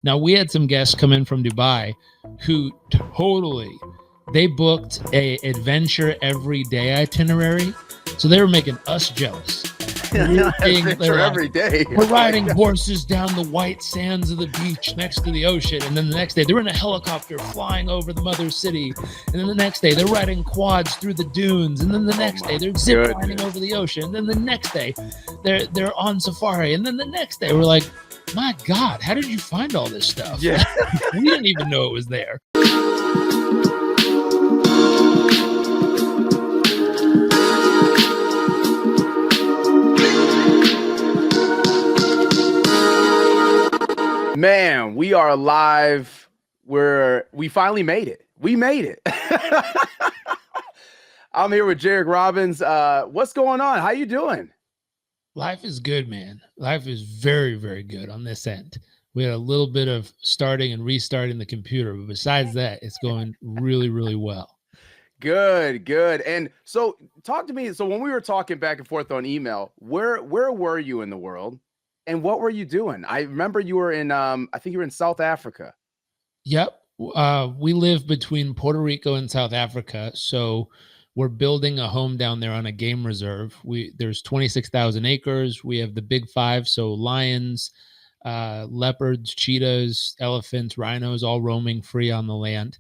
Now, we had some guests come in from Dubai who they booked a adventure every day itinerary. So they were making us jealous. Adventure Like, every day. we're riding horses down the white sands of the beach next to the ocean. And then the next day, they're in a helicopter flying over the mother city. And then the next day, they're riding quads through the dunes. And then the next day, they're zip lining over the ocean. And then the next day, they're on safari. And then the next day, we're like, my God, how did you find all this stuff? Yeah. We didn't even know it was there. Man, we are live. We finally made it. We made it. I'm here with Jairek Robbins. What's going on? How you doing? Life is good, man. Life is very, very good on this end. We had a little bit of starting and restarting the computer, but besides that, it's going really, really well. Good. And so talk to me. So when we were talking back and forth on email, where were you in the world and what were you doing? I remember you were in, I think you were in South Africa. Yep. We live between Puerto Rico and South Africa. So we're building a home down there on a game reserve. There's 26,000 acres. We have the big five. So lions, leopards, cheetahs, elephants, rhinos, all roaming free on the land.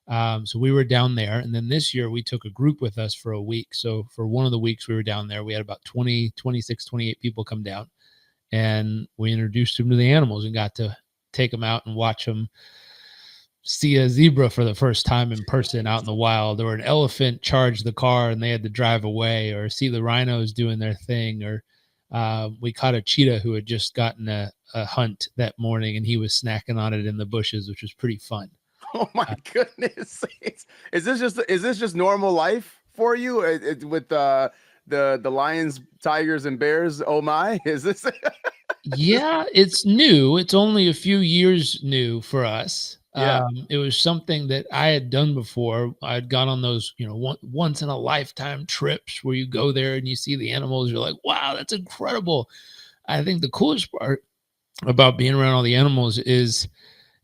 So we were down there. And then this year we took a group with us for a week. So for one of the weeks we were down there, we had about 26, 28 people come down, and we introduced them to the animals and got to take them out and watch them see a zebra for the first time in person out in the wild, or an elephant charge the car and they had to drive away, or see the rhinos doing their thing, or we caught a cheetah who had just gotten a hunt that morning and he was snacking on it in the bushes, which was pretty fun. Oh my goodness. Is this just normal life for you with the lions, tigers, and bears? Oh my, is this? Yeah, it's new. It's only a few years new for us. Yeah. It was something that I had done before. I'd gone on those, once in a lifetime trips where you go there and you see the animals. You're like, wow, that's incredible. I think the coolest part about being around all the animals is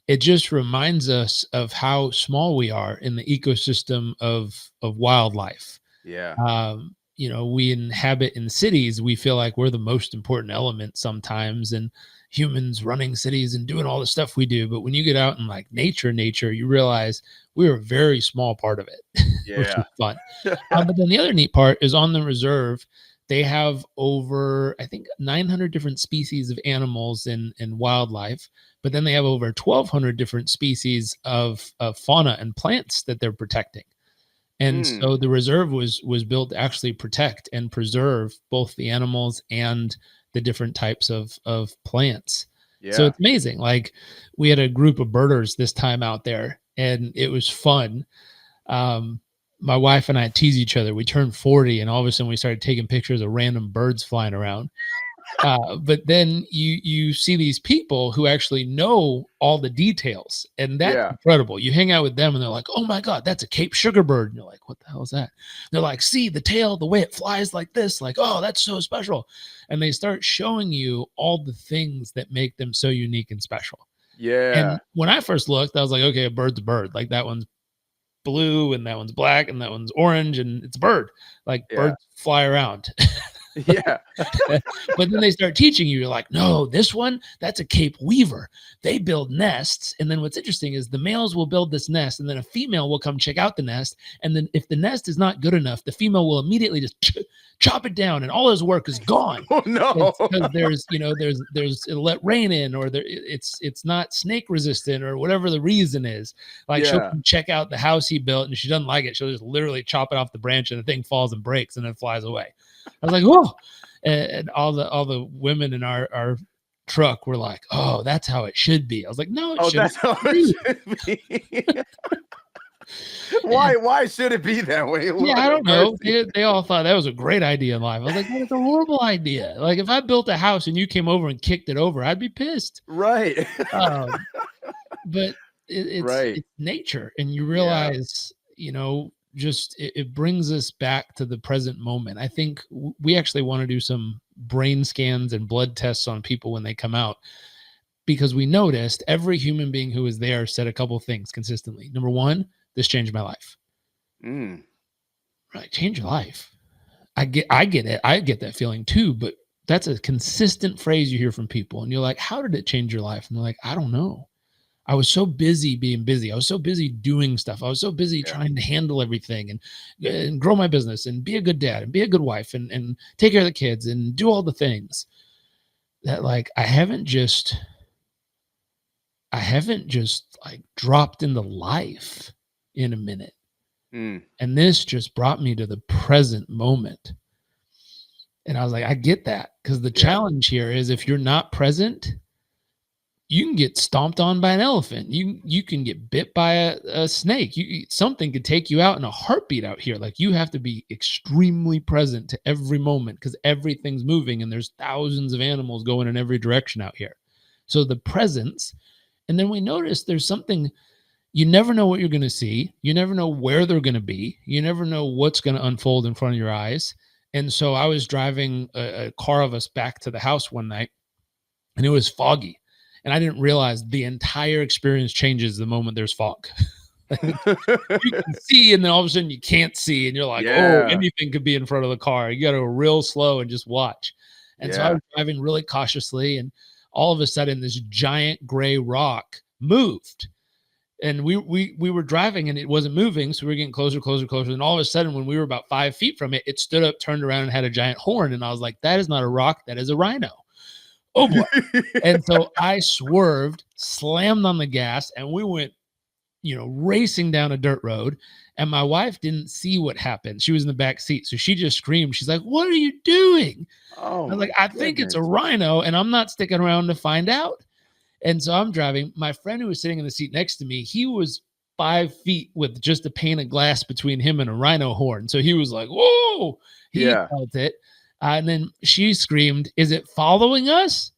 it just reminds us of how small we are in the ecosystem of wildlife. Yeah. We inhabit in cities. We feel like we're the most important element sometimes, and humans running cities and doing all the stuff we do. But when you get out in like nature, you realize we're a very small part of it, which is fun. But then the other neat part is on the reserve, they have over, I think, 900 different species of animals and wildlife. But then they have over 1,200 different species of fauna and plants that they're protecting. And so the reserve was built to actually protect and preserve both the animals and the different types of plants. Yeah. So it's amazing. Like, we had a group of birders this time out there, and it was fun. My wife and I tease each other. We turned 40, and all of a sudden we started taking pictures of random birds flying around. But then you see these people who actually know all the details, and that's incredible. You hang out with them and they're like, oh my God, that's a Cape sugar bird. And you're like, what the hell is that? They're like, see the tail, the way it flies like this, like, oh, that's so special. And they start showing you all the things that make them so unique and special. Yeah. And when I first looked, I was like, okay, a bird's a bird. Like, that one's blue and that one's black and that one's orange, and it's a bird. Like, birds fly around. Yeah. But then they start teaching you, you're like, no, this one, that's a Cape weaver. They build nests. And then what's interesting is the males will build this nest, and then a female will come check out the nest. And then if the nest is not good enough, the female will immediately just chop it down, and all his work is gone. Oh no. Because there's it'll let rain in, or it's not snake resistant, or whatever the reason is. Like, she'll come check out the house he built, and if she doesn't like it, she'll just literally chop it off the branch, and the thing falls and breaks and then flies away. I was like, whoa. And all the women in our truck were like, oh, that's how it should be. I was like, no, that's how it should be. Why should it be that way? Yeah, I don't know. They all thought that was a great idea in life. I was like, that is a horrible idea. Like, if I built a house and you came over and kicked it over, I'd be pissed. Right. But it's nature, and you realize, just it brings us back to the present moment. I think we actually want to do some brain scans and blood tests on people when they come out. because we noticed every human being who was there said a couple of things consistently. Number one, this changed my life. Right. Change your life. I get it. I get that feeling too, but that's a consistent phrase you hear from people. And you're like, how did it change your life? And they're like, I don't know. I was so busy being busy. I was so busy doing stuff. I was so busy trying to handle everything and grow my business and be a good dad and be a good wife and take care of the kids and do all the things that like I haven't just like dropped into life in a minute. And this just brought me to the present moment. And I was like, I get that, because the challenge here is if you're not present, you can get stomped on by an elephant. You can get bit by a snake. Something could take you out in a heartbeat out here. Like, you have to be extremely present to every moment because everything's moving and there's thousands of animals going in every direction out here. So the presence, and then we notice there's something. You never know what you're going to see. You never know where they're going to be. You never know what's going to unfold in front of your eyes. And so I was driving a car of us back to the house one night, and it was foggy. And I didn't realize the entire experience changes the moment there's fog. You can see, and then all of a sudden you can't see, and you're like, oh, anything could be in front of the car. You got to go real slow and just watch. And so I was driving really cautiously, and all of a sudden this giant gray rock moved. And we were driving and it wasn't moving. So we were getting closer. And all of a sudden, when we were about 5 feet from it, it stood up, turned around, and had a giant horn. And I was like, that is not a rock. That is a rhino. Oh boy. And so I swerved, slammed on the gas, and we went, racing down a dirt road. And my wife didn't see what happened. She was in the back seat. So she just screamed. She's like, what are you doing? Oh, I was like, I think it's a rhino, and I'm not sticking around to find out. And so I'm driving. My friend who was sitting in the seat next to me, he was 5 feet with just a pane of glass between him and a rhino horn. So he was like, whoa, he felt it. And then she screamed, is it following us?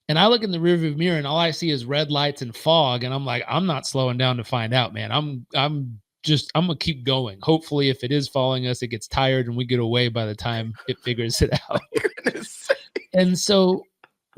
And I look in the rearview mirror and all I see is red lights and fog. And I'm like, I'm not slowing down to find out, man. I'm going to keep going. Hopefully if it is following us, it gets tired and we get away by the time it figures it out. And so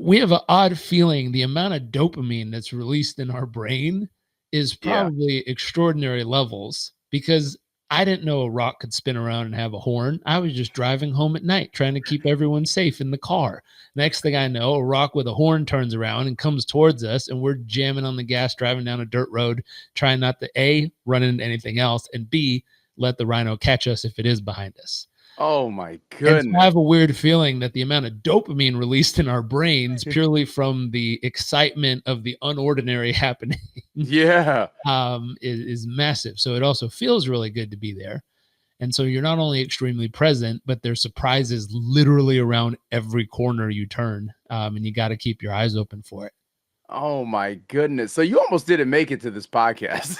we have an odd feeling the amount of dopamine that's released in our brain is probably extraordinary levels, because I didn't know a rock could spin around and have a horn. I was just driving home at night trying to keep everyone safe in the car. Next thing I know, a rock with a horn turns around and comes towards us, and we're jamming on the gas, driving down a dirt road, trying not to A, run into anything else, and B, let the rhino catch us if it is behind us. Oh my goodness. And so I have a weird feeling that the amount of dopamine released in our brains purely from the excitement of the unordinary happening is massive. So it also feels really good to be there. And so you're not only extremely present, but there's surprises literally around every corner you turn. And you got to keep your eyes open for it. Oh my goodness. So you almost didn't make it to this podcast.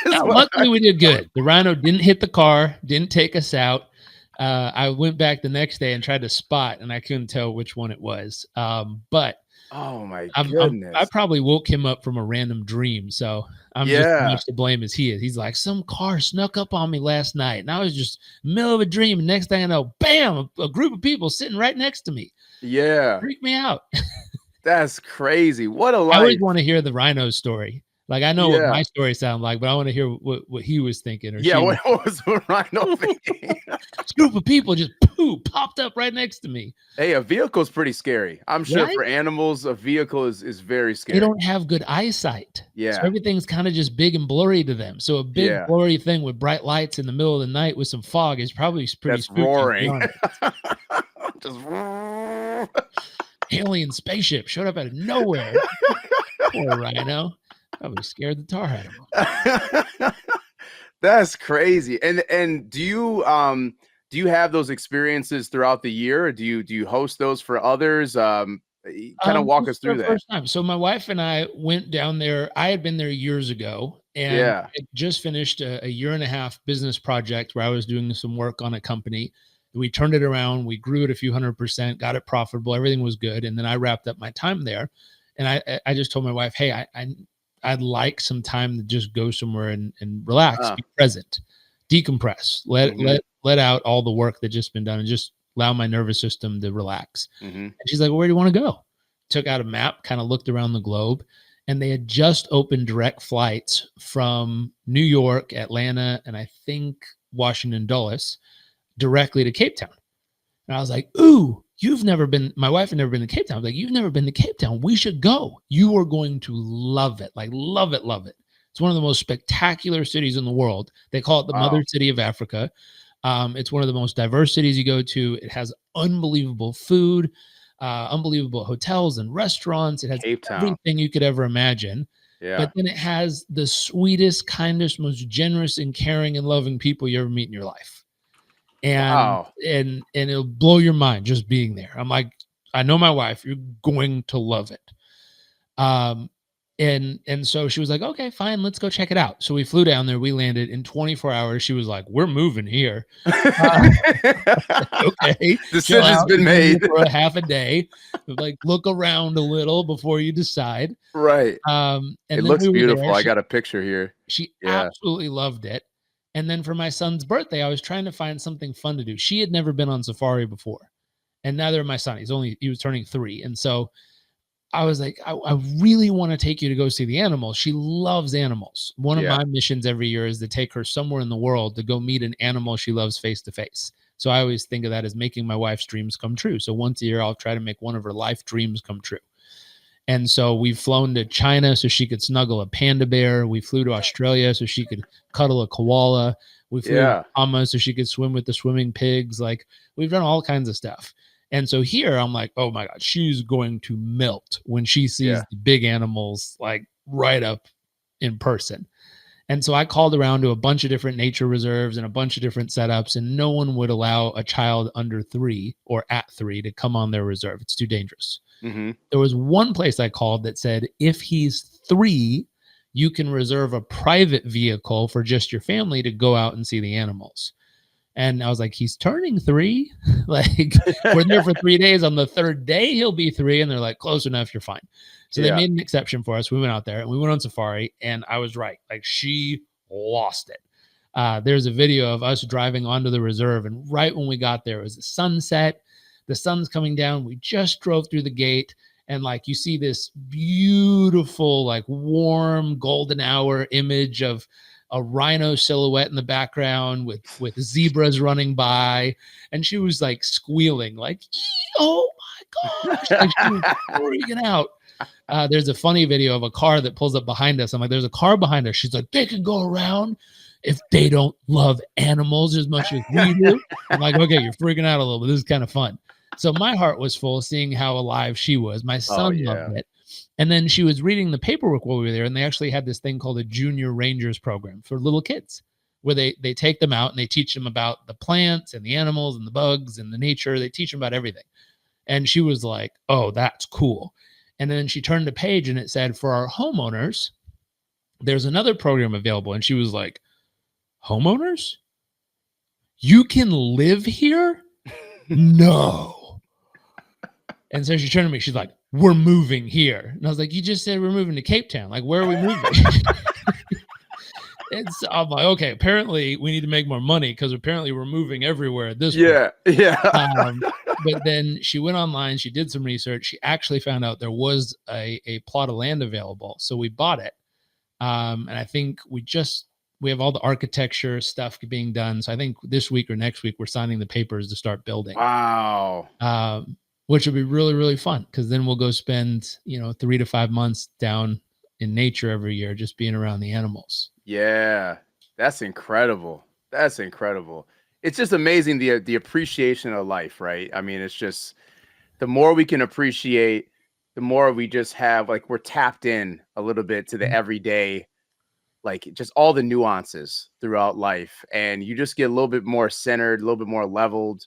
Luckily we did good. The rhino didn't hit the car, didn't take us out. I went back the next day and tried to spot, and I couldn't tell which one it was. But oh my goodness, I probably woke him up from a random dream. So I'm just as much to blame as he is. He's like, some car snuck up on me last night, and I was just middle of a dream. And next thing I know, bam, a group of people sitting right next to me. Yeah, freaked me out. That's crazy. What a life. I always want to hear the rhino story. Like, I know what my story sounded like, but I want to hear what he was thinking. Or what was the rhino thinking? This group of people just popped up right next to me. Hey, a vehicle is pretty scary. I'm sure for animals, a vehicle is very scary. They don't have good eyesight. Yeah. So everything's kind of just big and blurry to them. So a big blurry thing with bright lights in the middle of the night with some fog is probably pretty spooky. Roaring. Just alien spaceship showed up out of nowhere. Poor rhino. Probably scared the tar out of him. That's crazy. And do you have those experiences throughout the year? Or do you host those for others? Kind of walk us through that. First time. So my wife and I went down there. I had been there years ago, and I just finished a 1.5-year business project where I was doing some work on a company. We turned it around. We grew it a few 100%, got it profitable. Everything was good. And then I wrapped up my time there. And I just told my wife, hey, I'd like some time to just go somewhere and relax, be present, decompress, let out all the work that's just been done, and just allow my nervous system to relax. And she's like, well, where do you want to go? took out a map, kind of looked around the globe, and they had just opened direct flights from New York, Atlanta, and I think Washington Dulles directly to Cape Town. And I was like, ooh, you've never been, my wife had never been to Cape Town. I was like, you've never been to Cape Town. We should go. You are going to love it. Like, love it, love it. It's one of the most spectacular cities in the world. They call it the mother city of Africa. It's one of the most diverse cities you go to. It has unbelievable food, unbelievable hotels and restaurants. It has everything you could ever imagine. Yeah. But then it has the sweetest, kindest, most generous and caring and loving people you ever meet in your life. And it'll blow your mind just being there. I'm like, I know my wife, you're going to love it. And so she was like, okay, fine, let's go check it out. So we flew down there, we landed in 24 hours. She was like, we're moving here. Okay. Decision's been made for a half a day. Like, look around a little before you decide. Right. And it looks beautiful. I got a picture here. She absolutely loved it. And then for my son's birthday, I was trying to find something fun to do. She had never been on safari before. And neither my son. He was turning 3. And so I was like, I really want to take you to go see the animals. She loves animals. One of my missions every year is to take her somewhere in the world to go meet an animal she loves face to face. So I always think of that as making my wife's dreams come true. So once a year, I'll try to make one of her life dreams come true. And so we've flown to China so she could snuggle a panda bear. We flew to Australia so she could cuddle a koala. We flew to Bahamas so she could swim with the swimming pigs. Like, we've done all kinds of stuff. And so here I'm like, oh my God, she's going to melt when she sees the big animals, like, right up in person. And so I called around to a bunch of different nature reserves and a bunch of different setups, and no one would allow a child under 3 or at 3 to come on their reserve. It's too dangerous. Mm-hmm. There was one place I called that said, if he's 3, you can reserve a private vehicle for just your family to go out and see the animals. And I was like, he's turning 3. Like, we're there for 3 days. On the 3rd day, he'll be 3. And they're like, close enough, you're fine. So they made an exception for us. We went out there and we went on safari, and I was right. Like, she lost it. There's a video of us driving onto the reserve. And right when we got there, it was the sunset. The sun's coming down. We just drove through the gate. And, like, you see this beautiful, like, warm golden hour image of a rhino silhouette in the background with zebras running by. And she was like squealing, like, oh my gosh. Like, she was freaking out. There's a funny video of a car that pulls up behind us. I'm like, there's a car behind us. She's like, they can go around if they don't love animals as much as we do. I'm like, okay, you're freaking out a little bit. This is kind of fun. So my heart was full seeing how alive she was. My son loved it. And then she was reading the paperwork while we were there, and they actually had this thing called a Junior Rangers program for little kids, where they take them out and they teach them about the plants and the animals and the bugs and the nature. They teach them about everything. And she was like, oh, that's cool. And then she turned the page and it said, for our homeowners, there's another program available. And she was like, homeowners? You can live here? No. And so she turned to me, she's like, we're moving here. And I was like, you just said we're moving to Cape Town. Like, where are we moving? And so I'm like, okay, apparently we need to make more money because apparently we're moving everywhere at this point. Yeah. But then she went online, she did some research. She actually found out there was a plot of land available. So we bought it. And I think we have all the architecture stuff being done. So I think this week or next week, we're signing the papers to start building. Wow. Which would be really, really fun, because then we'll go spend, 3 to 5 months down in nature every year, just being around the animals. Yeah, that's incredible. That's incredible. It's just amazing, the appreciation of life, right? I mean, it's just, the more we can appreciate, the more we just have, like, we're tapped in a little bit to the everyday, like, just all the nuances throughout life. And you just get a little bit more centered, a little bit more leveled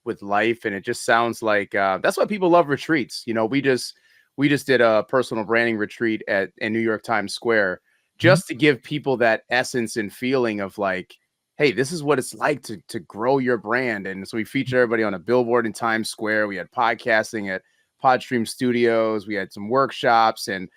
with life. And it just sounds like that's why people love retreats. We just did a personal branding retreat in New York Times Square, just to give people that essence and feeling of, like, hey, this is what it's like to grow your brand. And so we featured everybody on a billboard in Times Square. We had podcasting at Podstream Studios. We had some workshops, and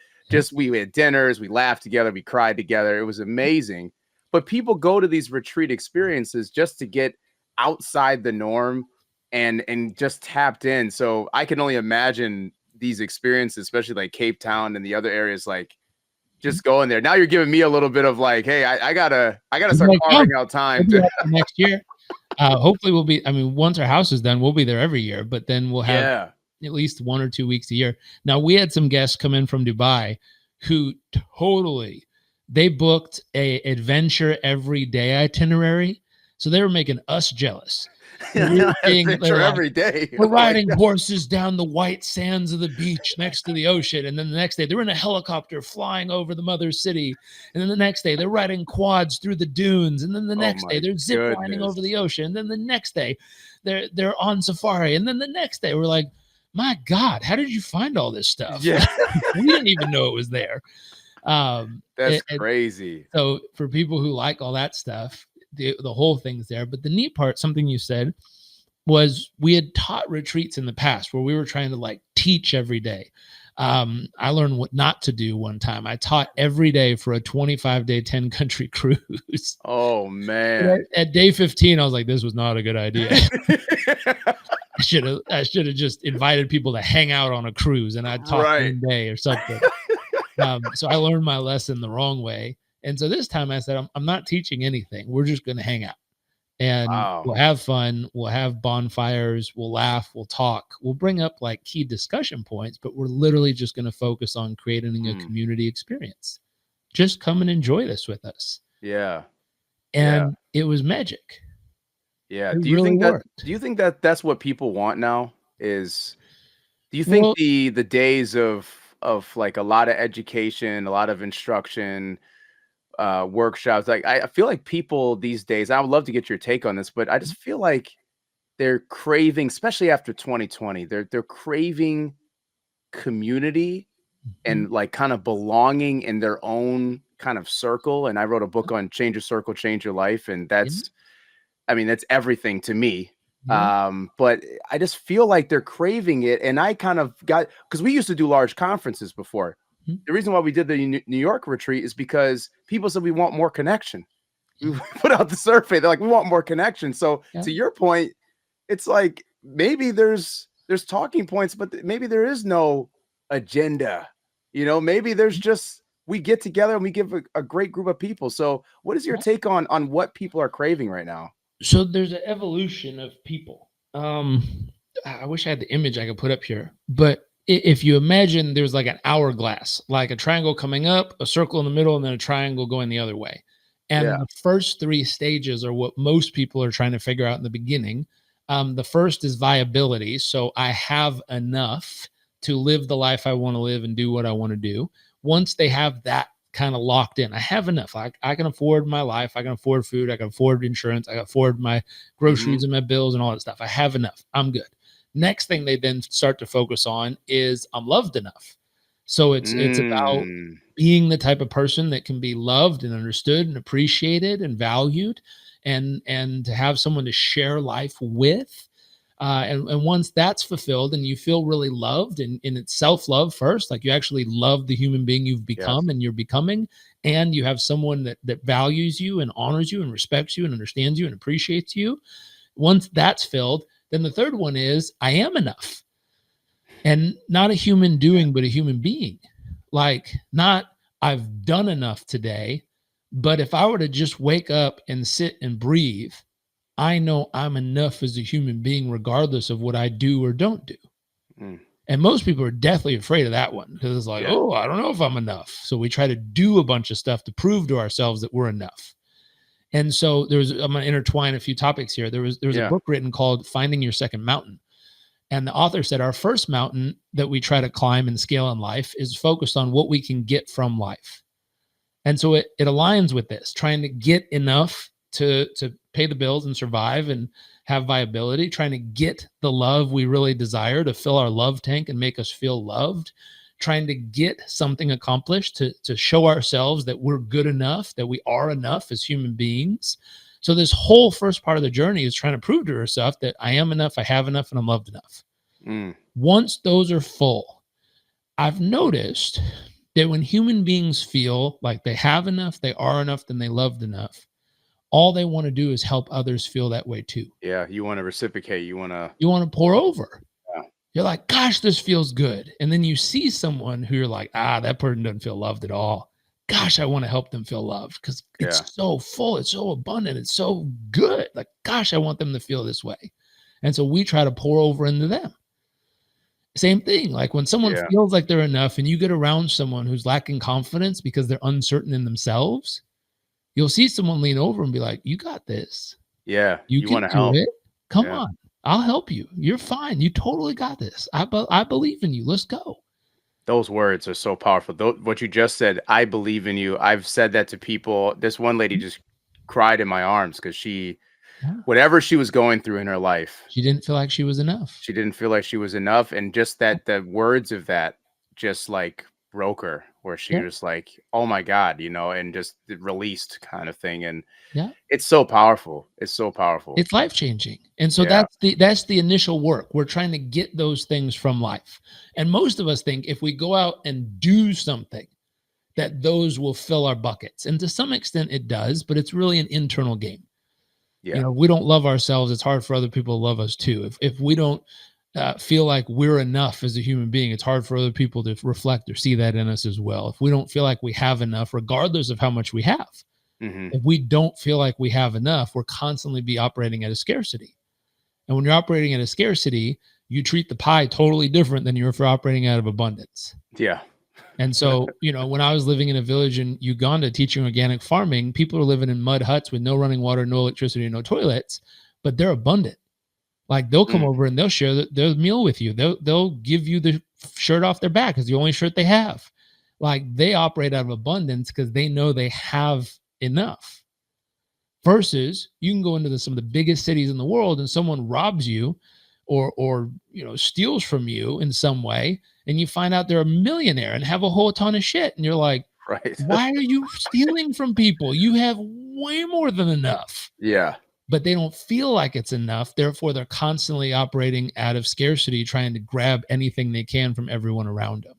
we had dinners. We laughed together. We cried together. It was amazing. But people go to these retreat experiences just to get outside the norm and just tapped in. So I can only imagine these experiences, especially like Cape Town and the other areas, like Mhm. just going there. Now you're giving me a little bit of like, hey, I gotta We'll be start like, "Oh, carving out we'll time be to out there next year." Hopefully we'll be, I mean, once our house is done, we'll be there every year, but then we'll have yeah. at least 1 or 2 weeks a year. Now, we had some guests come in from Dubai who totally, they booked a adventure every day itinerary, so they were making us jealous. So we were seeing, they're Adventure like, every day. "We're Oh my riding God. horses down the white sands of the beach next to the ocean," and then the next day, they're in a helicopter flying over the mother city, and then the next day, they're riding quads through the dunes, and then the Oh next day, my they're zip lining goodness. over the ocean, and then the next day, they're on safari, and then the next day, we're like, "My God, how did you find all this stuff?" Yeah. Like, we didn't even know it was there. That's And crazy. so for people who like all that stuff, the whole thing's there. But the neat part, something you said, was we had taught retreats in the past where we were trying to like teach every day. I learned what not to do one time. I taught every day for a 25-day, 10 country cruise. Oh And man. at day 15, I was like, this was not a good idea. I should have just invited people to hang out on a cruise and I'd taught Right. one day or something. So I learned my lesson the wrong way. And so this time I said, I'm not teaching anything. We're just going to hang out and Wow. we'll have fun. We'll have bonfires. We'll laugh. We'll talk. We'll bring up like key discussion points, but we're literally just going to focus on creating a Mm. community experience. Just come and enjoy this with us. Yeah. Yeah. And it was magic. Yeah. It really worked. Do you think that that's what people want now? Is Do you think Well, the days of like a lot of education, a lot of instruction, workshops, like I feel like people these days, I would love to get your take on this, but I just feel like they're craving, especially after 2020, they're craving community mhm, and like kind of belonging in their own kind of circle. And I wrote a book on change your circle, change your life. And yeah, that's, I mean, that's everything to me. yeah, But I just feel like they're craving it. And I kind of got, because we used to do large conferences before. mhm, The reason why we did the New York retreat is because people said we want more connection. yeah, We put out the survey. They're like, we want more connection. So yeah. to your point, it's like maybe there's talking points, but maybe there is no agenda. Maybe there's just we get together and we give a great group of people. So what is your take on what people are craving right now? So there's an evolution of people. I wish I had the image I could put up here, but if you imagine there's like an hourglass, like a triangle coming up, a circle in the middle, and then a triangle going the other way. And Yeah. the first three stages are what most people are trying to figure out in the beginning. The first is viability. So I have enough to live the life I want to live and do what I want to do. Once they have that kind of locked in, I have enough. I can afford my life. I can afford food. I can afford insurance. I can afford my Hmm. groceries and my bills and all that stuff. I have enough. I'm good. Next thing they then start to focus on is I'm loved enough. So it's about Mm. being the type of person that can be loved and understood and appreciated and valued and to have someone to share life with. And once that's fulfilled and you feel really loved and it's self-love first, like you actually love the human being you've Yes. become and you're becoming, and you have someone that values you and honors you and respects you and understands you and appreciates you. Once that's filled, then the third one is I am enough. And not a human doing, but a human being. Like, not I've done enough today, but if I were to just wake up and sit and breathe, I know I'm enough as a human being, regardless of what I do or don't do. Mm. And most people are deathly afraid of that one because it's like, Yeah. oh, I don't know if I'm enough. So we try to do a bunch of stuff to prove to ourselves that we're enough. And so I'm going to intertwine a few topics here. There was a Yeah. book written called Finding Your Second Mountain. And the author said our first mountain that we try to climb and scale in life is focused on what we can get from life. And so it aligns with this, trying to get enough to pay the bills and survive and have viability, trying to get the love we really desire to fill our love tank and make us feel loved, trying to get something accomplished to show ourselves that we're good enough, that we are enough as human beings. So this whole first part of the journey is trying to prove to herself that I am enough, I have enough, and I'm loved enough. Mm. Once those are full, I've noticed that when human beings feel like they have enough, they are enough, then they loved enough, all they want to do is help others feel that way too. Yeah. You want to reciprocate. You want to. You want to pour over. Yeah. You're like, gosh, this feels good. And then you see someone who you're like, that person doesn't feel loved at all. Gosh, I want to help them feel loved because Yeah. it's so full, it's so abundant, it's so good. Like, gosh, I want them to feel this way. And so we try to pour over into them. Same thing. Like when someone Yeah. feels like they're enough and you get around someone who's lacking confidence because they're uncertain in themselves, you'll see someone lean over and be like, you got this. Yeah. You You can want to do help. it. Come Yeah. on. I'll help you. You're fine. You totally got this. I believe in you. Let's go. Those words are so powerful. What you just said, I believe in you. I've said that to people. This one lady Mhm. just cried in my arms because she, Yeah. whatever she was going through in her life, She didn't feel like she was enough. she didn't feel like she was enough. And just that the words of that just like broke her, where she Yeah. was like, oh my God, and just released kind of thing. And Yeah. it's so powerful. It's so powerful. It's life changing. And so Yeah. that's the initial work. We're trying to get those things from life. And most of us think if we go out and do something, that those will fill our buckets. And to some extent it does, but it's really an internal game. Yeah. We don't love ourselves. It's hard for other people to love us too. If we don't feel like we're enough as a human being, it's hard for other people to reflect or see that in us as well. If we don't feel like we have enough, regardless of how much we have, Hmm. if we don't feel like we have enough, we're constantly be operating at a scarcity. And when you're operating at a scarcity, you treat the pie totally different than you're operating out of abundance. Yeah. And so, when I was living in a village in Uganda teaching organic farming, people are living in mud huts with no running water, no electricity, no toilets, but they're abundant. Like they'll come Mm, over and they'll share their meal with you. They'll give you the shirt off their back. It's the only shirt they have. Like they operate out of abundance because they know they have enough. Versus you can go into some of the biggest cities in the world and someone robs you or steals from you in some way, and you find out they're a millionaire and have a whole ton of shit. And you're like, right. why are you stealing from people? You have way more than enough. Yeah. But they don't feel like it's enough. Therefore, they're constantly operating out of scarcity, trying to grab anything they can from everyone around them.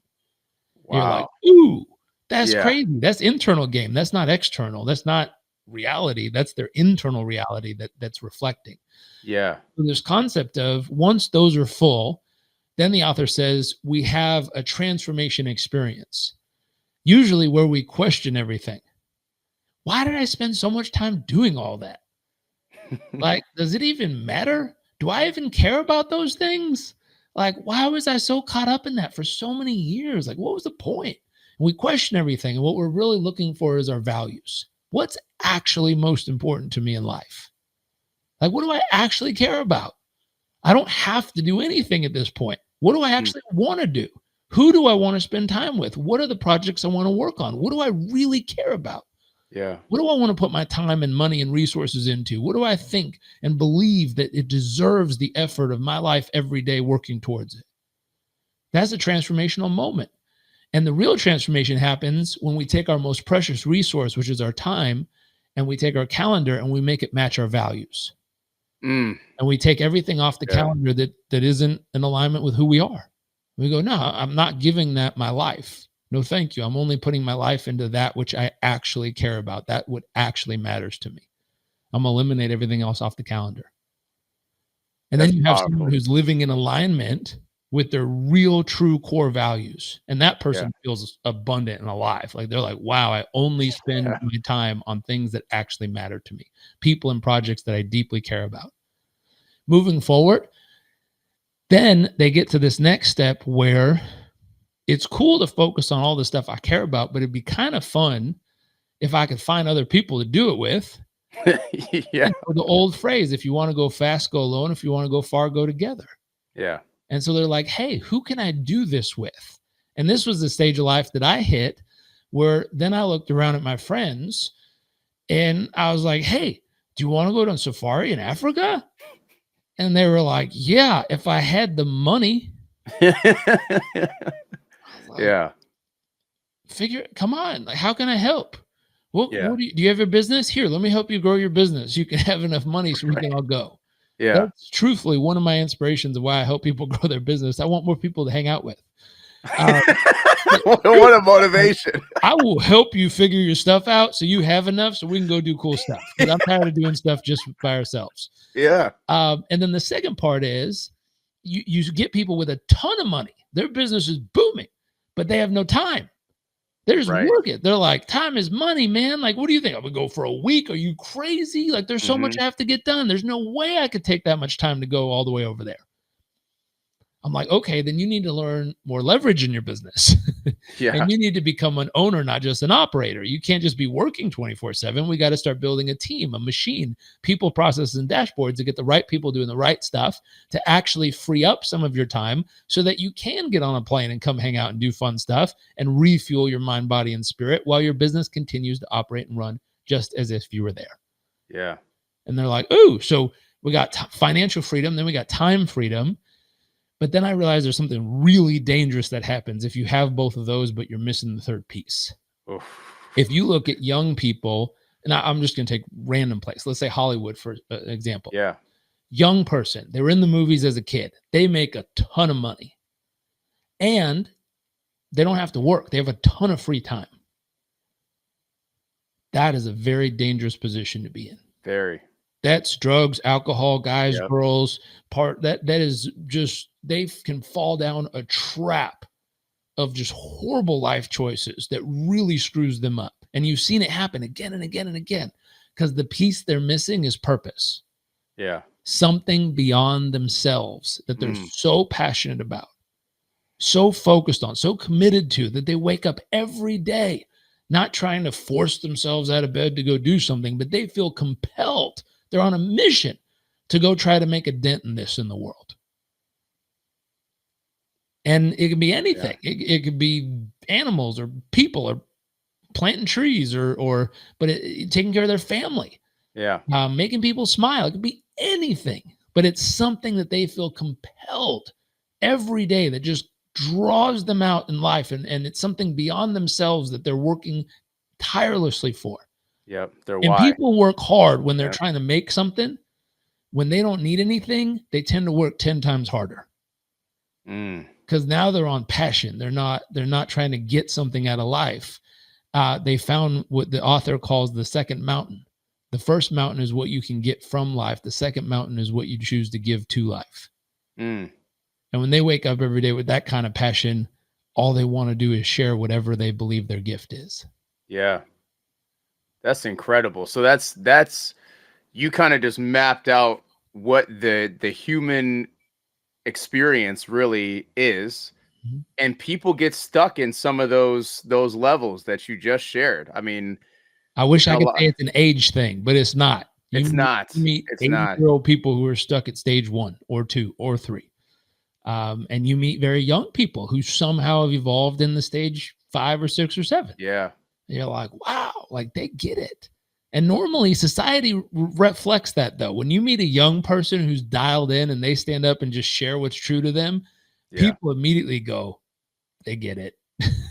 You're like, Wow. ooh, that's Yeah. crazy. That's internal game. That's not external. That's not reality. That's their internal reality that's reflecting. Yeah. So this concept of once those are full, then the author says we have a transformation experience, usually where we question everything. Why did I spend so much time doing all that? Like, does it even matter? Do I even care about those things? Like, why was I so caught up in that for so many years? Like, what was the point? And we question everything. And what we're really looking for is our values. What's actually most important to me in life? Like, what do I actually care about? I don't have to do anything at this point. What do I Mm, actually want to do? Who do I want to spend time with? What are the projects I want to work on? What do I really care about? yeah. What do I want to put my time and money and resources into? What do I think and believe that it deserves the effort of my life every day working towards it? That's a transformational moment. And the real transformation happens when we take our most precious resource, which is our time, and we take our calendar and we make it match our values. Mm, And we take everything off the yeah. calendar that isn't in alignment with who we are. We go, no, I'm not giving that my life. No, thank you. I'm only putting my life into that which I actually care about, that what actually matters to me. I'm gonna eliminate everything else off the calendar. And then That's you have someone powerful. who's living in alignment with their real true core values. And that Yeah. person feels abundant and alive. Like they're like, wow, I only spend Yeah. my time on things that actually matter to me, people and projects that I deeply care about. Moving forward, then they get to this next step where it's cool to focus on all the stuff I care about, but it'd be kind of fun if I could find other people to do it with. Yeah. The old phrase, if you want to go fast, go alone. If you want to go far, go together. Yeah. And so they're like, hey, who can I do this with? And this was the stage of life that I hit where then I looked around at my friends and I was like, hey, do you want to go on safari in Africa? And they were like, yeah, if I had the money. I was like, Yeah. come on, like, how can I help? Yeah. Do you have a business? Here, let me help you grow your business. You can have enough money so we can Right. all go. Yeah. That's truthfully one of my inspirations of why I help people grow their business. I want more people to hang out with. Uh, What a motivation. I will help you figure your stuff out so you have enough so we can go do cool stuff. Because I'm tired of doing stuff just by ourselves. Yeah. And then the second part is you get people with a ton of money. Their business is booming, but they have no time. They're just Right. working. They're like, time is money, man. Like, what do you think? I'm gonna go for a week? Are you crazy? Like, there's so much Mhm. I have to get done. There's no way I could take that much time to go all the way over there. I'm like, okay, then you need to learn more leverage in your business. Yeah. And you need to become an owner, not just an operator. You can't just be working 24/7. We got to start building a team, a machine, people, processes, and dashboards to get the right people doing the right stuff to actually free up some of your time so that you can get on a plane and come hang out and do fun stuff and refuel your mind, body, and spirit while your business continues to operate and run just as if you were there. Yeah. And they're like, oh, so we got financial freedom, then we got time freedom. But then I realized there's something really dangerous that happens if you have both of those, but you're missing the third piece. Oof. If you look at young people, and I'm just going to take random place. Let's say Hollywood for example. Yeah. Young person, they were in the movies as a kid. They make a ton of money. And they don't have to work. They have a ton of free time. That is a very dangerous position to be in. Very. That's drugs, alcohol, guys, Yep. girls, that is just, they can fall down a trap of just horrible life choices that really screws them up. And you've seen it happen again and again and again because the piece they're missing is purpose. Yeah. Something beyond themselves that they're Mm. so passionate about, so focused on, so committed to that they wake up every day, not trying to force themselves out of bed to go do something, but they feel compelled. They're on a mission to go try to make a dent in this in the world. And it can be anything. Yeah. It could be animals or people or planting trees or taking care of their family, Yeah. making people smile. It could be anything, but it's something that they feel compelled every day that just draws them out in life. And it's something beyond themselves that they're working tirelessly for. Yep. Their And why. people work hard when they're Yeah. trying to make something. When they don't need anything, they tend to work 10 times harder. Mm. Because now they're on passion. They're not trying to get something out of life. They found what the author calls the second mountain. The first mountain is what you can get from life. The second mountain is what you choose to give to life. Mm. And when they wake up every day with that kind of passion, all they want to do is share whatever they believe their gift is. Yeah. That's incredible. So that's you kind of just mapped out what the human experience really is. Mhm. And people get stuck in some of those levels that you just shared. I mean, I wish I a could lot, say it's an age thing, but it's not. it's not. You meet It's not. 80-year-old people who are stuck at stage 1 or 2 or 3. And you meet very young people who somehow have evolved in the stage 5 or 6 or 7. Yeah. And you're like, wow, like they get it. And normally society reflects that though. When you meet a young person who's dialed in and they stand up and just share what's true to them, Yeah. people immediately go, they get it.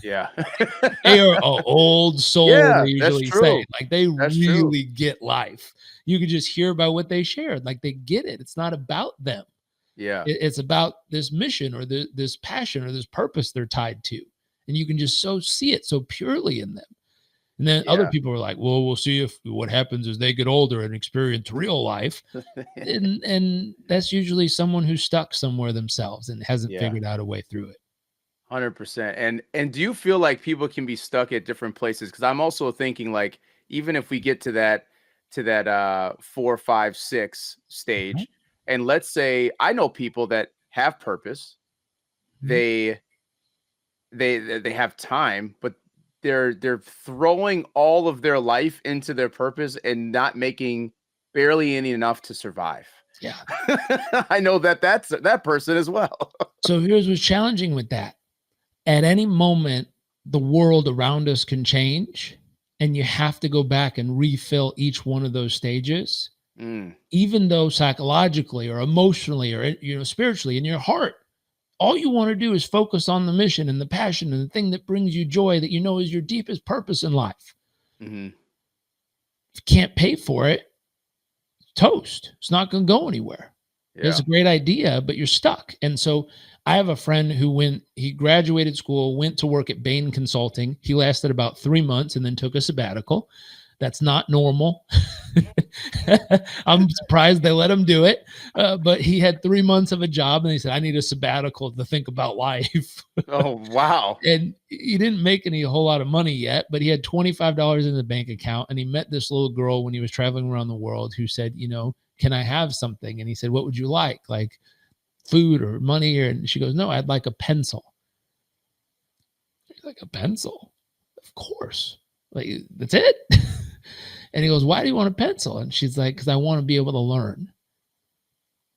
Yeah. They are an old soul, Yeah, they that's usually true. say. Like they That's true. really get life. You can just hear about what they shared. Like they get it. It's not about them. Yeah. It's about this mission or this passion or this purpose they're tied to. And you can just so see it so purely in them. And then other Yeah. people are like, well, we'll see if what happens as they get older and experience real life. And that's usually someone who's stuck somewhere themselves and hasn't Yeah. figured out a way through it. 100%. And do you feel like people can be stuck at different places? Because I'm also thinking like even if we get to that 4, 5, 6 Mhm. stage, and let's say I know people that have purpose, Mhm. they have time, but they're throwing all of their life into their purpose and not making barely any enough to survive. Yeah. I know that's that person as well. So here's what's challenging with that. At any moment, the world around us can change, and you have to go back and refill each one of those stages, Mm, even though psychologically or emotionally or spiritually in your heart, all you want to do is focus on the mission and the passion and the thing that brings you joy that you know is your deepest purpose in life. mhm. If you can't pay for it, toast. It's not going to go anywhere. It's Yeah. a great idea, but you're stuck. And so I have a friend who he graduated school, went to work at Bain Consulting. He lasted about 3 months and then took a sabbatical. That's not normal. I'm surprised they let him do it. But he had 3 months of a job and he said, I need a sabbatical to think about life. Oh, wow. And he didn't make a whole lot of money yet, but he had $25 in the bank account. And he met this little girl when he was traveling around the world who said, can I have something? And he said, what would you like food or money? And she goes, no, I'd like a pencil. He's like, a pencil? Of course. Like, that's it? And he goes, why do you want a pencil? And she's like, because I want to be able to learn.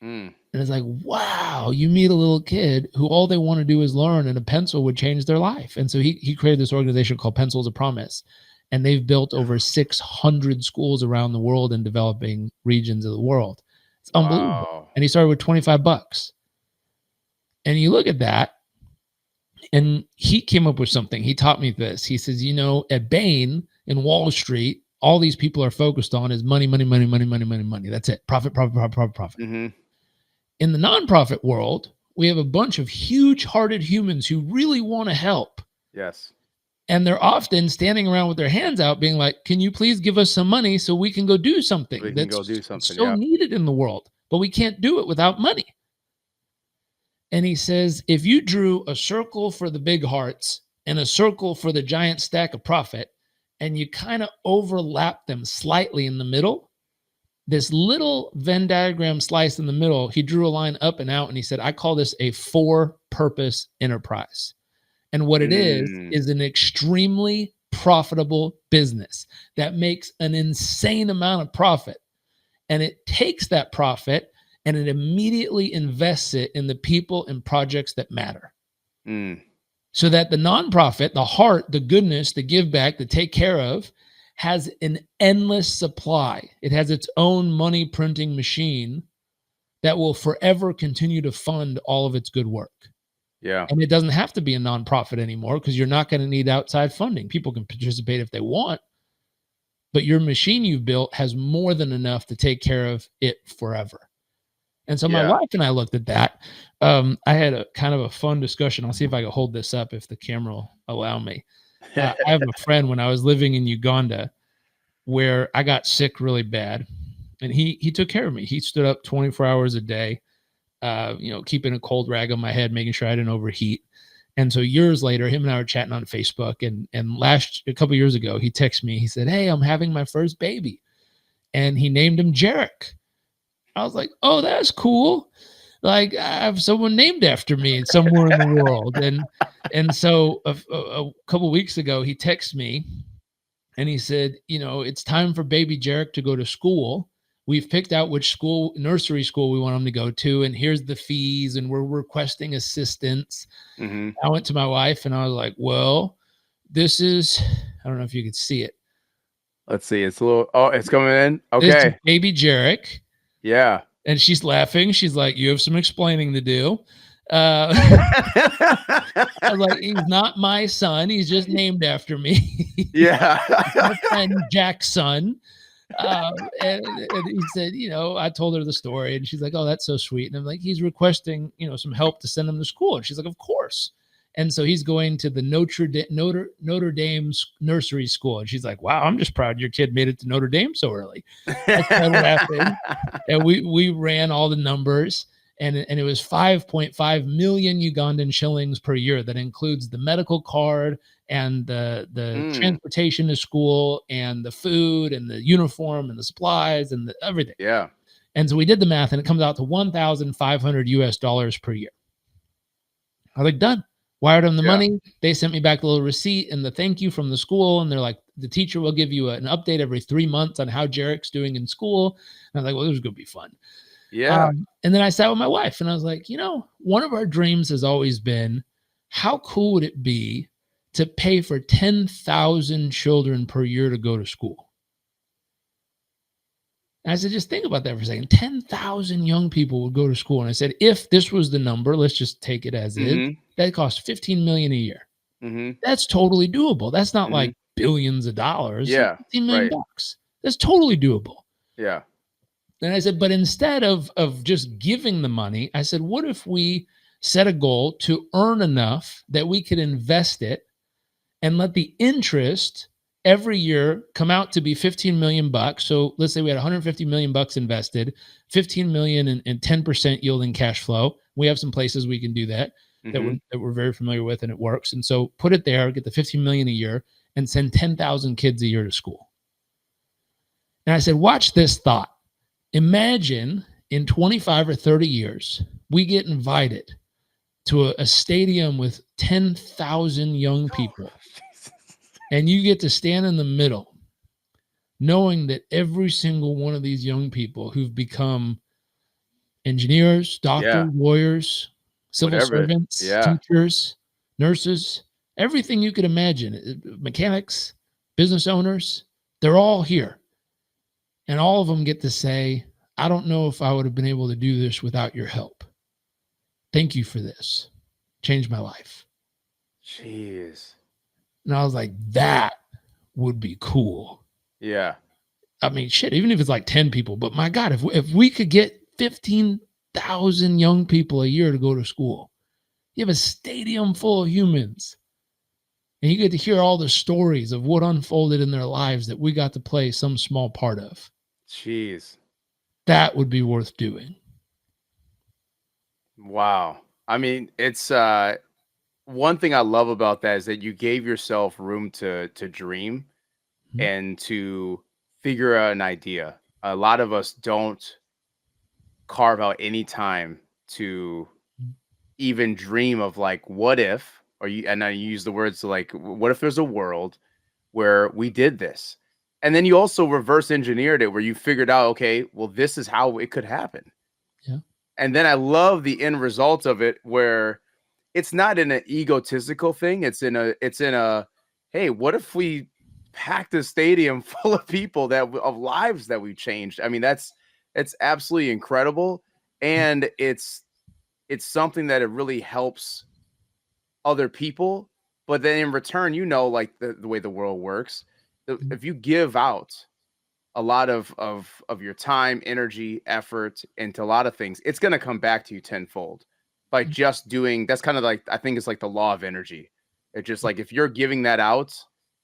And it's like, wow, you meet a little kid who all they want to do is learn, and a pencil would change their life. And so he created this organization called Pencils of Promise. And they've built over 600 schools around the world in developing regions of the world. It's unbelievable. Wow. And he started with $25. And you look at that, and he came up with something. He taught me this. He says, at Bain in Wall Street, all these people are focused on is money, money, money, money, money, money, money. That's it. Profit, profit, profit, profit, profit. In the nonprofit world, we have a bunch of huge-hearted humans who really want to help. Yes. And they're often standing around with their hands out being like, can you please give us some money so we can go do something that's so needed in the world, but we can't do it without money. And he says, if you drew a circle for the big hearts and a circle for the giant stack of profit, and you kind of overlap them slightly in the middle, this little Venn diagram slice in the middle, he drew a line up and out, and he said, I call this a for-purpose enterprise. And what it is an extremely profitable business that makes an insane amount of profit. And it takes that profit and it immediately invests it in the people and projects that matter. So that the nonprofit, the heart, the goodness, the give back, the take care of, has an endless supply. It has its own money printing machine that will forever continue to fund all of its good work. Yeah. And it doesn't have to be a nonprofit anymore because you're not going to need outside funding. People can participate if they want, but your machine you've built has more than enough to take care of it forever. And so my wife and I looked at that. I had a kind of a fun discussion. I'll see if I can hold this up if the camera will allow me. I have a friend when I was living in Uganda where I got sick really bad, and he took care of me. He stood up 24 hours a day, keeping a cold rag on my head, making sure I didn't overheat. And so years later, him and I were chatting on Facebook, and a couple of years ago, he texted me. He said, hey, I'm having my first baby. And he named him Jairek. I was like, oh, that's cool. Like, I have someone named after me somewhere in the world. And so a couple of weeks ago, he texted me and he said, it's time for baby Jairek to go to school. We've picked out which nursery school we want him to go to. And here's the fees. And we're requesting assistance. I went to my wife and I was like, well, this is, I don't know if you could see it. Let's see. It's a little, it's coming in. Okay. This is baby Jairek. Yeah. And she's laughing. She's like, you have some explaining to do. I was like, he's not my son. He's just named after me. Yeah. My friend Jack's son. And he said, I told her the story, and she's like, oh, that's so sweet. And I'm like, he's requesting, some help to send him to school. And she's like, of course. And so he's going to the Notre Dame's nursery school. And she's like, wow, I'm just proud your kid made it to Notre Dame so early. I started laughing. And we ran all the numbers, and it was 5.5 million Ugandan shillings per year. That includes the medical card and the transportation to school and the food and the uniform and the supplies and everything. Yeah. And so we did the math, and it comes out to $1,500 per year. I was like, done. Wired them the money. They sent me back a little receipt and the thank you from the school. And they're like, the teacher will give you an update every 3 months on how Jarek's doing in school. And I was like, well, this is going to be fun. Yeah. And then I sat with my wife and I was like, one of our dreams has always been, how cool would it be to pay for 10,000 children per year to go to school? And I said, just think about that for a second. 10,000 young people would go to school. And I said, if this was the number, let's just take it as is. That costs $15 million a year. That's totally doable. That's not like billions of dollars. Yeah. $15 million bucks. That's totally doable. Yeah. And I said, but instead of just giving the money, I said, what if we set a goal to earn enough that we could invest it and let the interest every year come out to be 15 million bucks. So let's say we had 150 million bucks invested, 15 million and 10% yielding cash flow. We have some places we can do that that we're very familiar with, and it works. And so put it there, get the 15 million a year, and send 10,000 kids a year to school. And I said, watch this thought. Imagine in 25 or 30 years, we get invited to a stadium with 10,000 young people. And you get to stand in the middle, knowing that every single one of these young people who've become engineers, doctors, lawyers, civil servants, teachers, nurses, everything you could imagine, mechanics, business owners, they're all here. And all of them get to say, I don't know if I would have been able to do this without your help. Thank you for this. Changed my life. Jeez. And I was like, that would be cool. Yeah. I mean, shit, even if it's like 10 people, but my God, if we could get 15,000 young people a year to go to school, you have a stadium full of humans, and you get to hear all the stories of what unfolded in their lives that we got to play some small part of. Jeez. That would be worth doing. Wow. I mean, it's one thing I love about that is that you gave yourself room to dream and to figure out an idea. A lot of us don't carve out any time to even dream of like, what if, and I use the words like, what if there's a world where we did this? And then you also reverse engineered it where you figured out, okay, well, this is how it could happen. Yeah. And then I love the end result of it where it's not in an egotistical thing. It's in a, hey, what if we packed a stadium full of people of lives that we changed? I mean, it's absolutely incredible. And it's something that it really helps other people. But then in return, like the way the world works, if you give out a lot of your time, energy, effort into a lot of things, it's going to come back to you tenfold by just doing. That's kind of like, I think it's like the law of energy. It's just like, if you're giving that out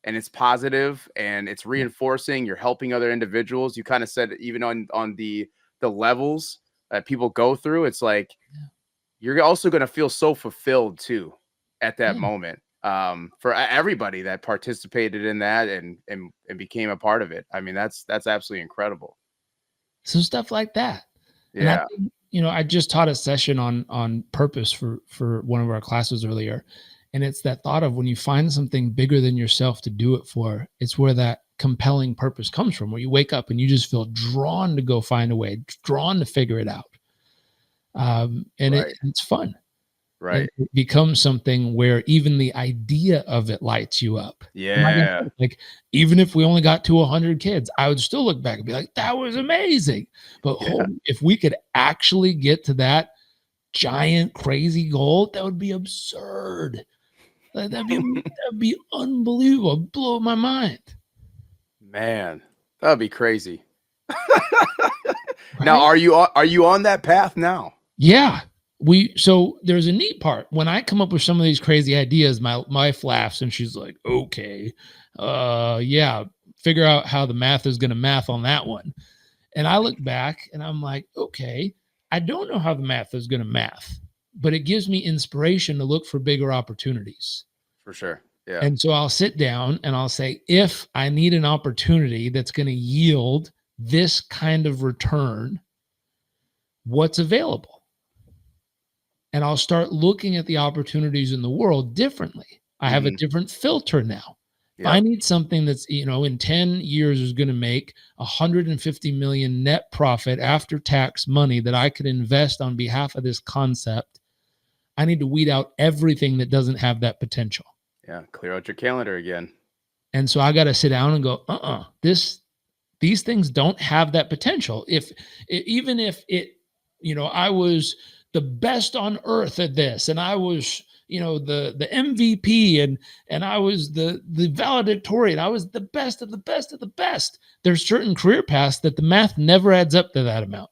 and it's positive and it's reinforcing, you're helping other individuals. You kind of said, even on the levels that people go through, it's like, you're also going to feel so fulfilled too at that moment. For everybody that participated in that and became a part of it. I mean, that's absolutely incredible. So stuff like that. Yeah. And I think, I just taught a session on purpose for one of our classes earlier. And it's that thought of when you find something bigger than yourself to do it for, it's where that compelling purpose comes from, where you wake up and you just feel drawn to go find a way, drawn to figure it out. And it's fun. Right. And it becomes something where even the idea of it lights you up. Yeah. Like, even if we only got to 100 kids, I would still look back and be like, that was amazing. But if we could actually get to that giant, crazy goal, that would be absurd. That'd be unbelievable. It'd blow my mind. Man, that'd be crazy. Right? Now, are you on that path now? Yeah. So there's a neat part. When I come up with some of these crazy ideas, my wife laughs and she's like, okay, figure out how the math is going to math on that one. And I look back and I'm like, okay, I don't know how the math is going to math, but it gives me inspiration to look for bigger opportunities. For sure. Yeah. And so I'll sit down and I'll say, if I need an opportunity that's going to yield this kind of return, what's available? And I'll start looking at the opportunities in the world differently. I have a different filter now. Yep. If I need something that's, in 10 years is going to make 150 million net profit after tax money that I could invest on behalf of this concept, I need to weed out everything that doesn't have that potential. Yeah. Clear out your calendar again. And so I got to sit down and go, these things don't have that potential. Even if I was the best on earth at this, and I was, the MVP, and I was the valedictorian. I was the best of the best of the best. There's certain career paths that the math never adds up to that amount.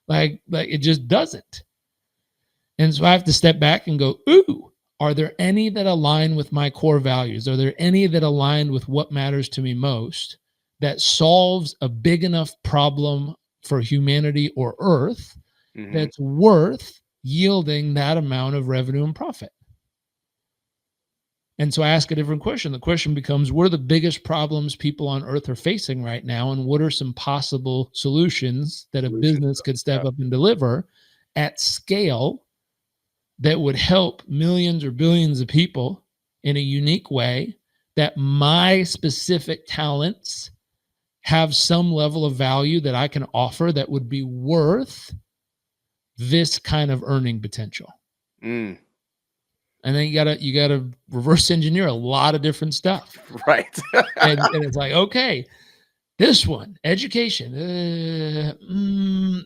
Like it just doesn't. And so I have to step back and go, ooh, Are there any that align with my core values? Are there any that align with what matters to me most that solves a big enough problem for humanity or Earth that's worth yielding that amount of revenue and profit? And so I ask a different question. The question becomes, what are the biggest problems people on Earth are facing right now? And what are some possible solutions that a business could step up and deliver at scale that would help millions or billions of people in a unique way, that my specific talents have some level of value that I can offer that would be worth this kind of earning potential? And then you gotta reverse engineer a lot of different stuff. Right. and it's like, okay, this one, education.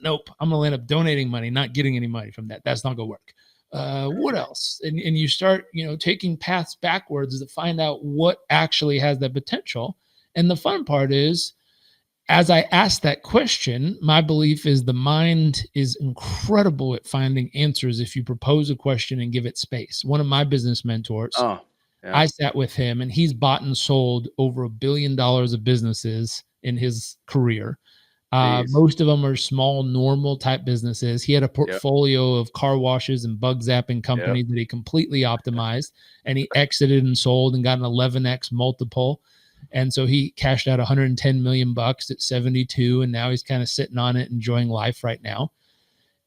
Nope. I'm gonna end up donating money, not getting any money from that. That's not gonna work. What else? And you start, taking paths backwards to find out what actually has that potential. And the fun part is, as I ask that question, my belief is the mind is incredible at finding answers if you propose a question and give it space. One of my business mentors, I sat with him, and he's bought and sold over $1 billion of businesses in his career. Most of them are small, normal type businesses. He had a portfolio of car washes and bug zapping companies that he completely optimized, and he exited and sold and got an 11x multiple. And so he cashed out 110 million bucks at 72, and now he's kind of sitting on it, enjoying life right now.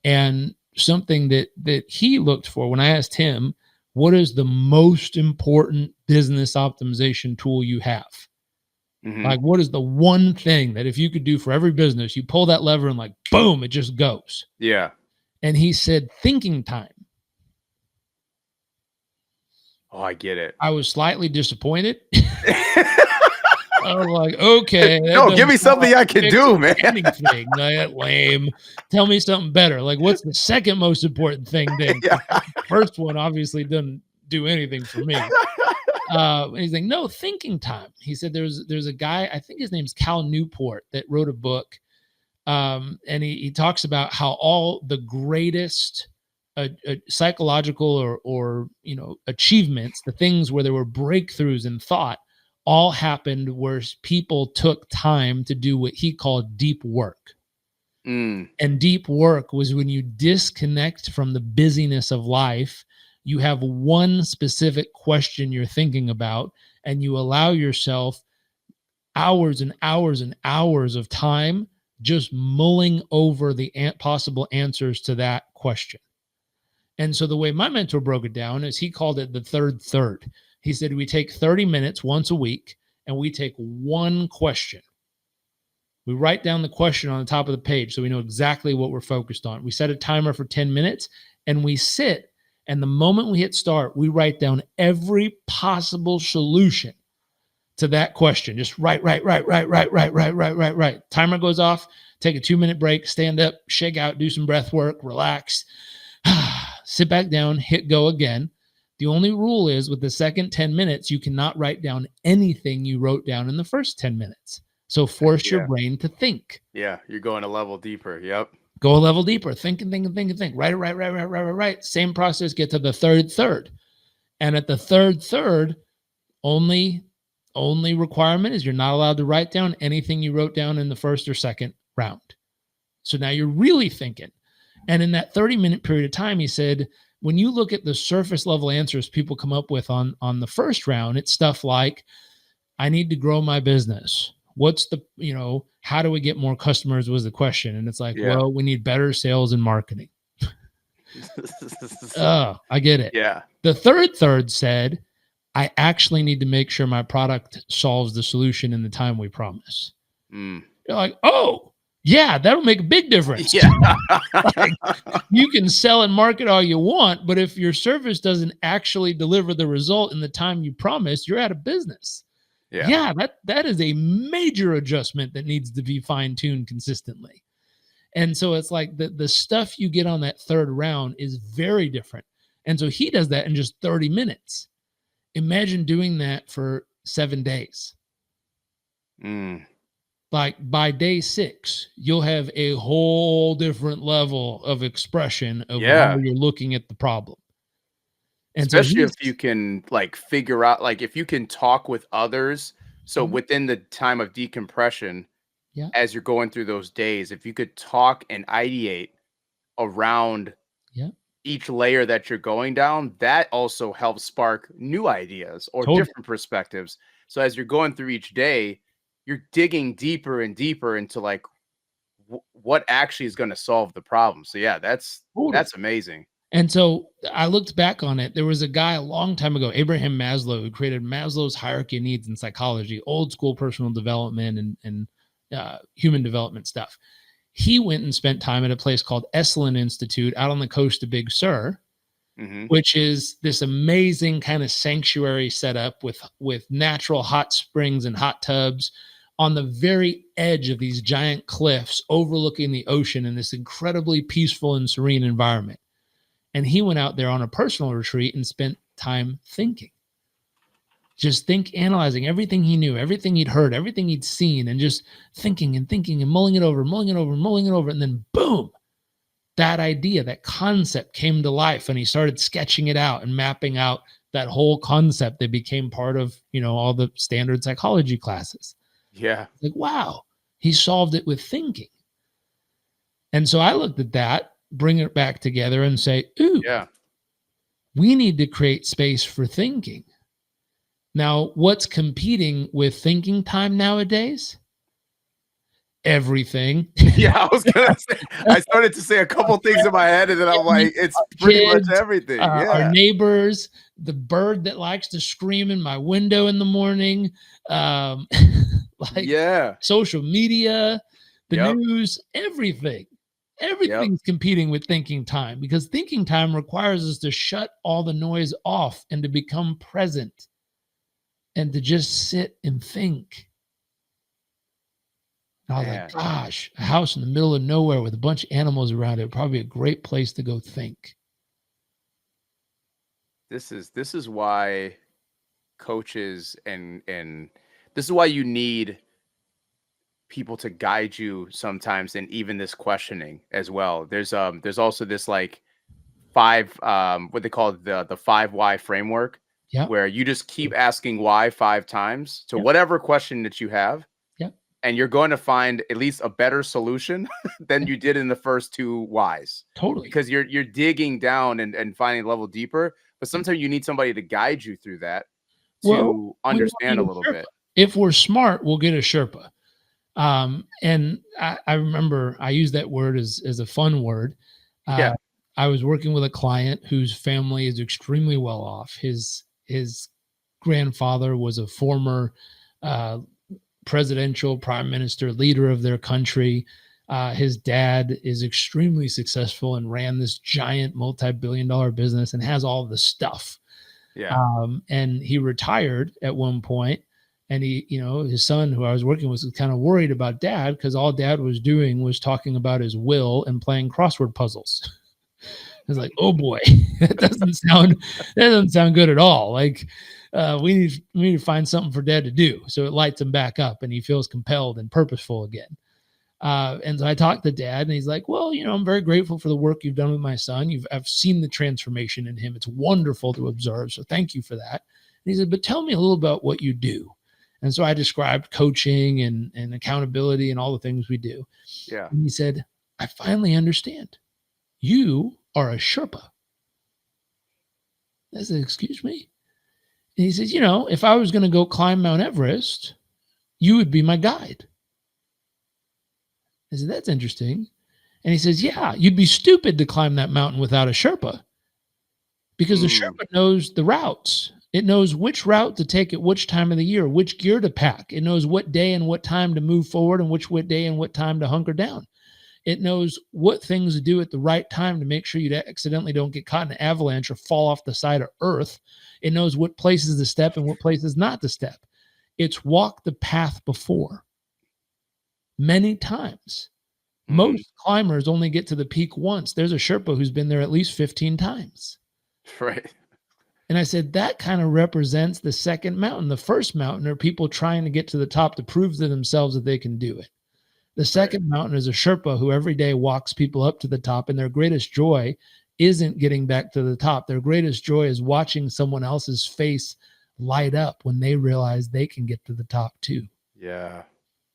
And something that he looked for when I asked him, what is the most important business optimization tool you have? Like, what is the one thing that if you could do for every business, you pull that lever and like, boom, it just goes. Yeah. And he said, thinking time. Oh, I get it. I was slightly disappointed. I was like, okay. No, give me something I can do, man. Anything. Lame. Tell me something better. Like, what's the second most important thing then? First one obviously doesn't do anything for me. And he's like, no, thinking time. He said there's a guy, I think his name's Cal Newport, that wrote a book. And he talks about how all the greatest psychological or achievements, the things where there were breakthroughs in thought, all happened where people took time to do what he called deep work. And deep work was when you disconnect from the busyness of life. You have one specific question you're thinking about, and you allow yourself hours and hours and hours of time just mulling over the possible answers to that question. And so the way my mentor broke it down is he called it the third. He said, we take 30 minutes once a week, and we take one question. We write down the question on the top of the page so we know exactly what we're focused on. We set a timer for 10 minutes, and we sit. And the moment we hit start, we write down every possible solution to that question. Just write. Timer goes off, take a 2-minute break, stand up, shake out, do some breath work, relax, sit back down, hit go again. The only rule is with the second 10 minutes, you cannot write down anything you wrote down in the first 10 minutes. So force your brain to think. Yeah, you're going a level deeper. Yep. Go a level deeper. Think. Right. Same process. Get to the third. And at the third, only requirement is you're not allowed to write down anything you wrote down in the first or second round. So now you're really thinking. And in that 30-minute period of time, he said, when you look at the surface level answers people come up with on the first round, it's stuff like, I need to grow my business. What's the, how do we get more customers was the question. And it's like, well, we need better sales and marketing. Oh, I get it. Yeah. The third said, I actually need to make sure my product solves the solution in the time we promise. You're like, oh, yeah, that'll make a big difference. Yeah. Like, you can sell and market all you want, but if your service doesn't actually deliver the result in the time you promised, you're out of business. Yeah, that is a major adjustment that needs to be fine-tuned consistently. And so it's like the stuff you get on that third round is very different. And so he does that in just 30 minutes. Imagine doing that for 7 days. Like by day 6, you'll have a whole different level of expression of how you're looking at the problem. And so Especially if he's, you can like figure out, like if you can talk with others. So Mhm. within the time of decompression, Yeah, as you're going through those days, if you could talk and ideate around yeah, each layer that you're going down, that also helps spark new ideas or totally. different perspectives. So as you're going through each day, you're digging deeper and deeper into like what actually is going to solve the problem. So yeah, Totally. that's amazing. And so I looked back on it. There was a guy a long time ago, Abraham Maslow, who created Maslow's hierarchy of needs in psychology, old school personal development and human development stuff. He went and spent time at a place called Esalen Institute out on the coast of Big Sur, Hmm. which is this amazing kind of sanctuary setup with natural hot springs and hot tubs on the very edge of these giant cliffs overlooking the ocean in this incredibly peaceful and serene environment. And he went out there on a personal retreat and spent time thinking, just analyzing everything he knew, everything he'd heard, everything he'd seen, and just thinking and thinking and mulling it over, mulling it over, mulling it over. And then boom, that idea, that concept came to life, and he started sketching it out and mapping out that whole concept that became part of, all the standard psychology classes. Yeah. Like, wow, he solved it with thinking. And so I looked at that, bring it back together and say, ooh, Yeah. we need to create space for thinking. Now, what's competing with thinking time nowadays? Everything. Yeah, I was gonna say, I started to say a couple things in my head, and then I'm like, it's pretty much Kids, everything. our Yeah. neighbors, the bird that likes to scream in my window in the morning, um, like Yeah. social media, the Yep. news, everything. Yep. Everything's competing with thinking time because thinking time requires us to shut all the noise off and to become present and to just sit and think. And I was like, Man, gosh, a house in the middle of nowhere with a bunch of animals around it would probably be a great place to go think. this is why coaches and this is why you need people to guide you sometimes, and even this questioning as well. There's also this like five, what they call the 5 why framework, Yeah. where you just keep asking why 5 times to Yeah. whatever question that you have, Yeah. and you're going to find at least a better solution than Yeah. you did in the first 2 whys, Totally. because you're digging down and finding a level deeper. But sometimes you need somebody to guide you through that Well, to we don't understand need a a little Sherpa. bit. If we're smart, we'll get a Sherpa. And I remember I use that word as a fun word. Yeah. I was working with a client whose family is extremely well off. His grandfather was a former uh, presidential prime minister, leader of their country. His dad is extremely successful and ran this giant multi-billion-dollar business and has all the stuff. Yeah. And he retired at one point, and his son, who I was working with, was kind of worried about dad because all dad was doing was talking about his will and playing crossword puzzles. I was like, oh boy, that doesn't sound good at all. Like, we need to find something for dad to do so it lights him back up and he feels compelled and purposeful again. And so I talked to dad, and he's like, well, I'm very grateful for the work you've done with my son. I've seen the transformation in him. It's wonderful to observe. So thank you for that. And he said, but tell me a little about what you do. And so I described coaching and accountability and all the things we do. Yeah. And he said, I finally understand. You are a Sherpa. I said, excuse me? And he says, if I was going to go climb Mount Everest, you would be my guide. I said, that's interesting. And he says, yeah, you'd be stupid to climb that mountain without a Sherpa because the Sherpa knows the routes. It knows which route to take at which time of the year, which gear to pack. It knows what day and what time to move forward and which day and what time to hunker down. It knows what things to do at the right time to make sure you accidentally don't get caught in an avalanche or fall off the side of earth. It knows what places to step and what places not to step. It's walked the path before many times. Most climbers only get to the peak once. There's a Sherpa who's been there at least 15 times. Right. And I said, that kind of represents the second mountain. The first mountain are people trying to get to the top to prove to themselves that they can do it. The second mountain is a Sherpa who every day walks people up to the top, and their greatest joy isn't getting back to the top. Their greatest joy is watching someone else's face light up when they realize they can get to the top too. Yeah.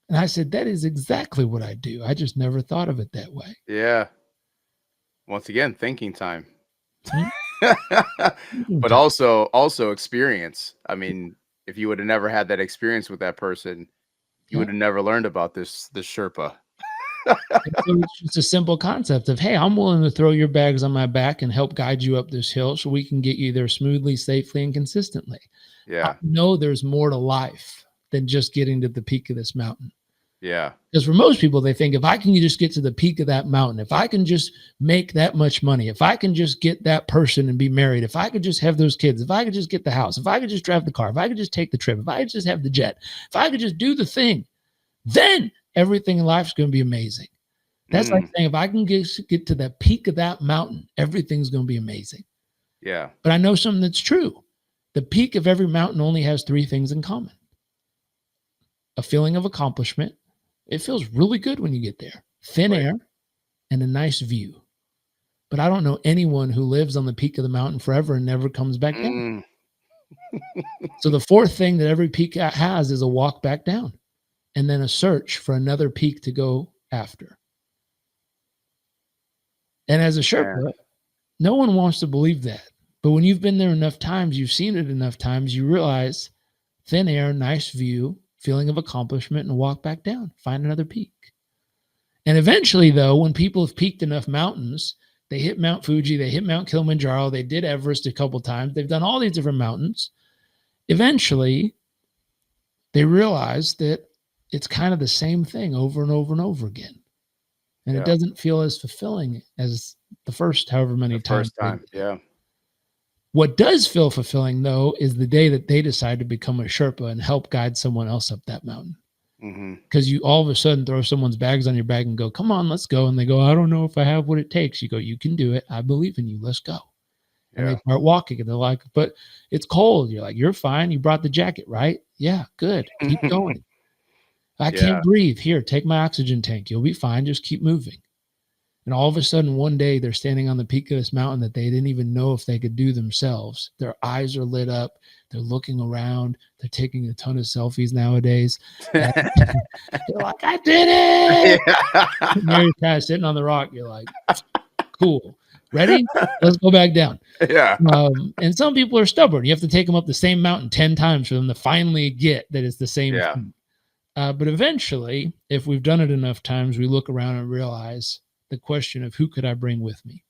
And I said, that is exactly what I do. I just never thought of it that way. Yeah. Once again, thinking time. Hmm? But also experience. I mean, if you would have never had that experience with that person, you would have never learned about this Sherpa. So it's just a simple concept of, hey, I'm willing to throw your bags on my back and help guide you up this hill so we can get you there smoothly, safely, and consistently. Yeah. I know there's more to life than just getting to the peak of this mountain. Yeah. Because for most people, they think if I can just get to the peak of that mountain, if I can just make that much money, if I can just get that person and be married, if I could just have those kids, if I could just get the house, if I could just drive the car, if I could just take the trip, if I could just have the jet, if I could just do the thing, then everything in life is going to be amazing. That's like saying, if I can get to the peak of that mountain, everything's going to be amazing. Yeah. But I know something that's true. The peak of every mountain only has three things in common: a feeling of accomplishment. It feels really good when you get there. Thin air and a nice view. But I don't know anyone who lives on the peak of the mountain forever and never comes back down. So the fourth thing that every peak has is a walk back down, and then a search for another peak to go after. And as a Sherpa, no one wants to believe that. But when you've been there enough times, you've seen it enough times, you realize thin air, nice view, feeling of accomplishment, and walk back down, find another peak. And eventually, though, when people have peaked enough mountains, they hit Mount Fuji, they hit Mount Kilimanjaro, they did Everest a couple times, they've done all these different mountains. Eventually, they realize that it's kind of the same thing over and over and over again. And it doesn't feel as fulfilling as the first however many times. First time, yeah. What does feel fulfilling, though, is the day that they decide to become a Sherpa and help guide someone else up that mountain. Because you all of a sudden throw someone's bags on your back and go, come on, let's go. And they go, I don't know if I have what it takes. You go, you can do it. I believe in you. Let's go. And they start walking and they're like, but it's cold. You're like, you're fine. You brought the jacket, right? Yeah, good. Keep going. I can't breathe. Here, take my oxygen tank. You'll be fine. Just keep moving. And all of a sudden, one day, they're standing on the peak of this mountain that they didn't even know if they could do themselves. Their eyes are lit up. They're looking around. They're taking a ton of selfies nowadays. They're like, I did it! And you're kind of sitting on the rock. You're like, cool. Ready? Let's go back down. Yeah. And some people are stubborn. You have to take them up the same mountain 10 times for them to finally get that it's the same thing. But eventually, if we've done it enough times, we look around and realize the question of who could I bring with me?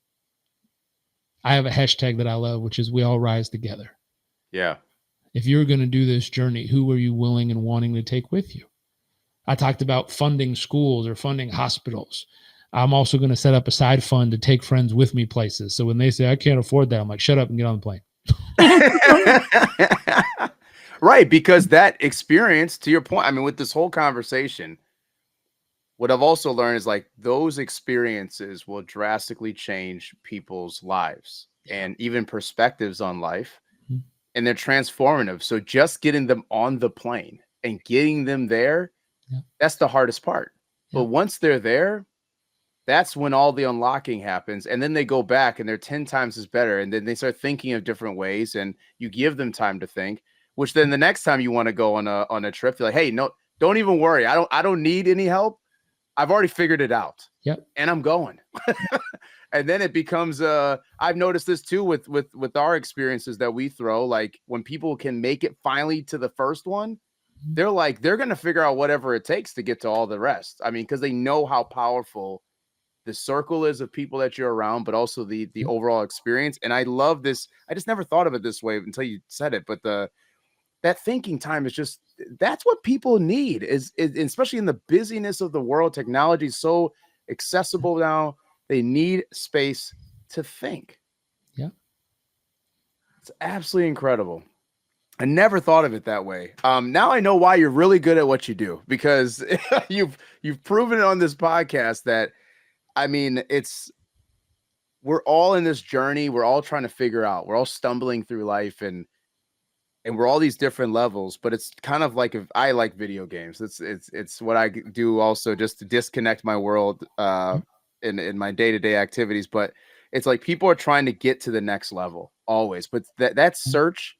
I have a hashtag that I love, which is we all rise together. Yeah. If you're going to do this journey, who are you willing and wanting to take with you? I talked about funding schools or funding hospitals. I'm also going to set up a side fund to take friends with me places. So when they say, I can't afford that, I'm like, shut up and get on the plane. Right. Because that experience, to your point, I mean, with this whole conversation, what I've also learned is like those experiences will drastically change people's lives and even perspectives on life. And they're transformative. So just getting them on the plane and getting them there, that's the hardest part. But once they're there, that's when all the unlocking happens. And then they go back and they're 10 times as better. And then they start thinking of different ways and you give them time to think, which then the next time you want to go on a trip, you're like, hey, no, don't even worry. I don't need any help. I've already figured it out. And I'm going. And then it becomes I've noticed this too with our experiences that we throw. Like when people can make it finally to the first one, they're like, they're going to figure out whatever it takes to get to all the rest. I mean, because they know how powerful the circle is of people that you're around, but also the overall experience. And I love this. I just never thought of it this way until you said it. But that thinking time is just, that's what people need is especially in the busyness of the world. Technology is so accessible now. They need space to think. Yeah. It's absolutely incredible. I never thought of it that way. Now I know why you're really good at what you do, because you've proven it on this podcast that, I mean, we're all in this journey. We're all trying to figure out, we're all stumbling through life and we're all these different levels, but it's kind of like, if I like video games, it's what I do also just to disconnect my world in my day-to-day activities. But it's like people are trying to get to the next level always. But that search,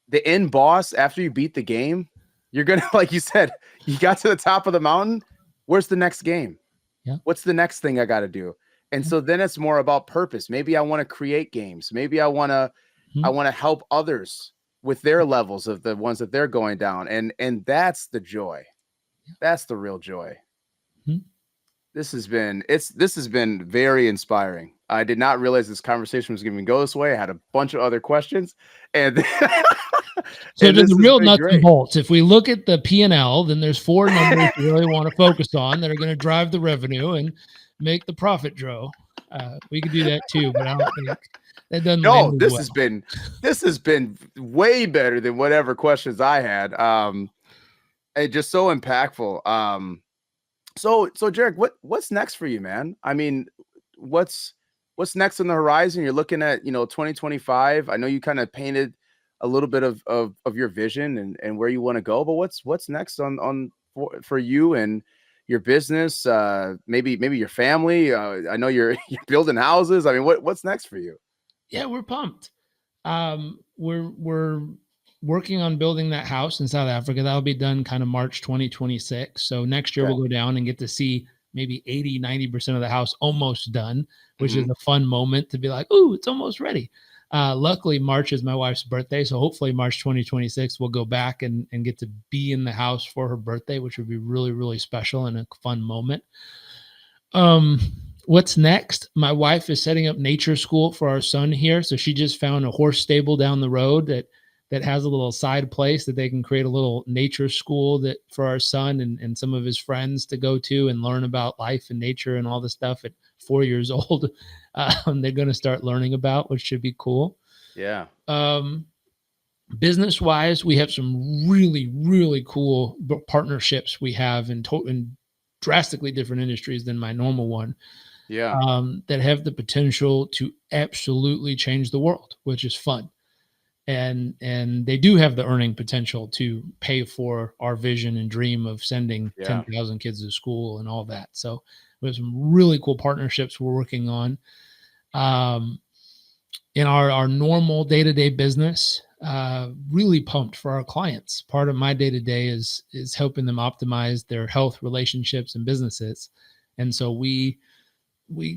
the end boss, after you beat the game, you're going to, like you said, you got to the top of the mountain. Where's the next game? Yeah. What's the next thing I got to do? And so then it's more about purpose. Maybe I want to create games. Maybe I want to help others with their levels of the ones that they're going down. And that's the joy. That's the real joy. This has been very inspiring. I did not realize this conversation was going to go this way. I had a bunch of other questions, and so to the real nuts and bolts, if we look at the P&L, then there's 4 numbers you really want to focus on that are going to drive the revenue and make the profit grow. We could do that too, but I don't think that doesn't. No, this has been way better than whatever questions I had. It's just so impactful. So Jairek, what's next for you, man? I mean, what's next on the horizon? You're looking at, 2025. I know you kind of painted a little bit of your vision and where you want to go, but what's next for you and your business? Maybe your family. I know you're building houses. I mean, what's next for you? Yeah, we're pumped. We're working on building that house in South Africa. That'll be done kind of March 2026. So next year we'll go down and get to see maybe 80-90% of the house almost done, which is a fun moment to be like, ooh, it's almost ready. Luckily, March is my wife's birthday. So hopefully March 2026, we'll go back and get to be in the house for her birthday, which would be really, really special and a fun moment. What's next? My wife is setting up nature school for our son here. So she just found a horse stable down the road that has a little side place that they can create a little nature school that for our son and some of his friends to go to and learn about life and nature and all the stuff at 4 years old. They're going to start learning about, which should be cool. Yeah. Business wise, we have some really, really cool partnerships we have in drastically different industries than my normal one. Yeah. That have the potential to absolutely change the world, which is fun. And they do have the earning potential to pay for our vision and dream of sending 10,000 kids to school and all that. So we have some really cool partnerships we're working on. In our normal day-to-day business, really pumped for our clients. Part of my day-to-day is helping them optimize their health, relationships, and businesses. And so we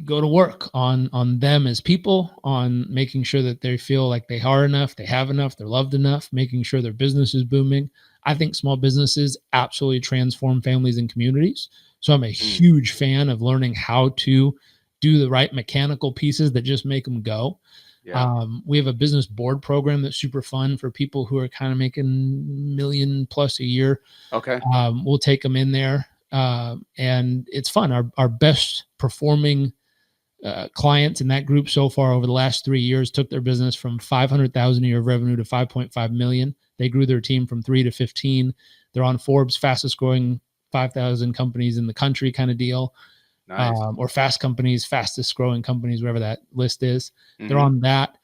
go to work on them as people, on making sure that they feel like they are enough, they have enough, they're loved enough, making sure their business is booming. I think small businesses absolutely transform families and communities. So I'm a huge fan of learning how to do the right mechanical pieces that just make them go. Yeah. We have a business board program that's super fun for people who are kind of making $1 million plus a year. Okay. We'll take them in there. And it's fun. Our best performing clients in that group so far over the last 3 years took their business from 500,000 a year of revenue to 5.5 million. They grew their team from 3 to 15. They're on Forbes fastest growing 5,000 companies in the country kind of deal. Nice. Or fast companies, fastest growing companies, wherever that list is. They're on that.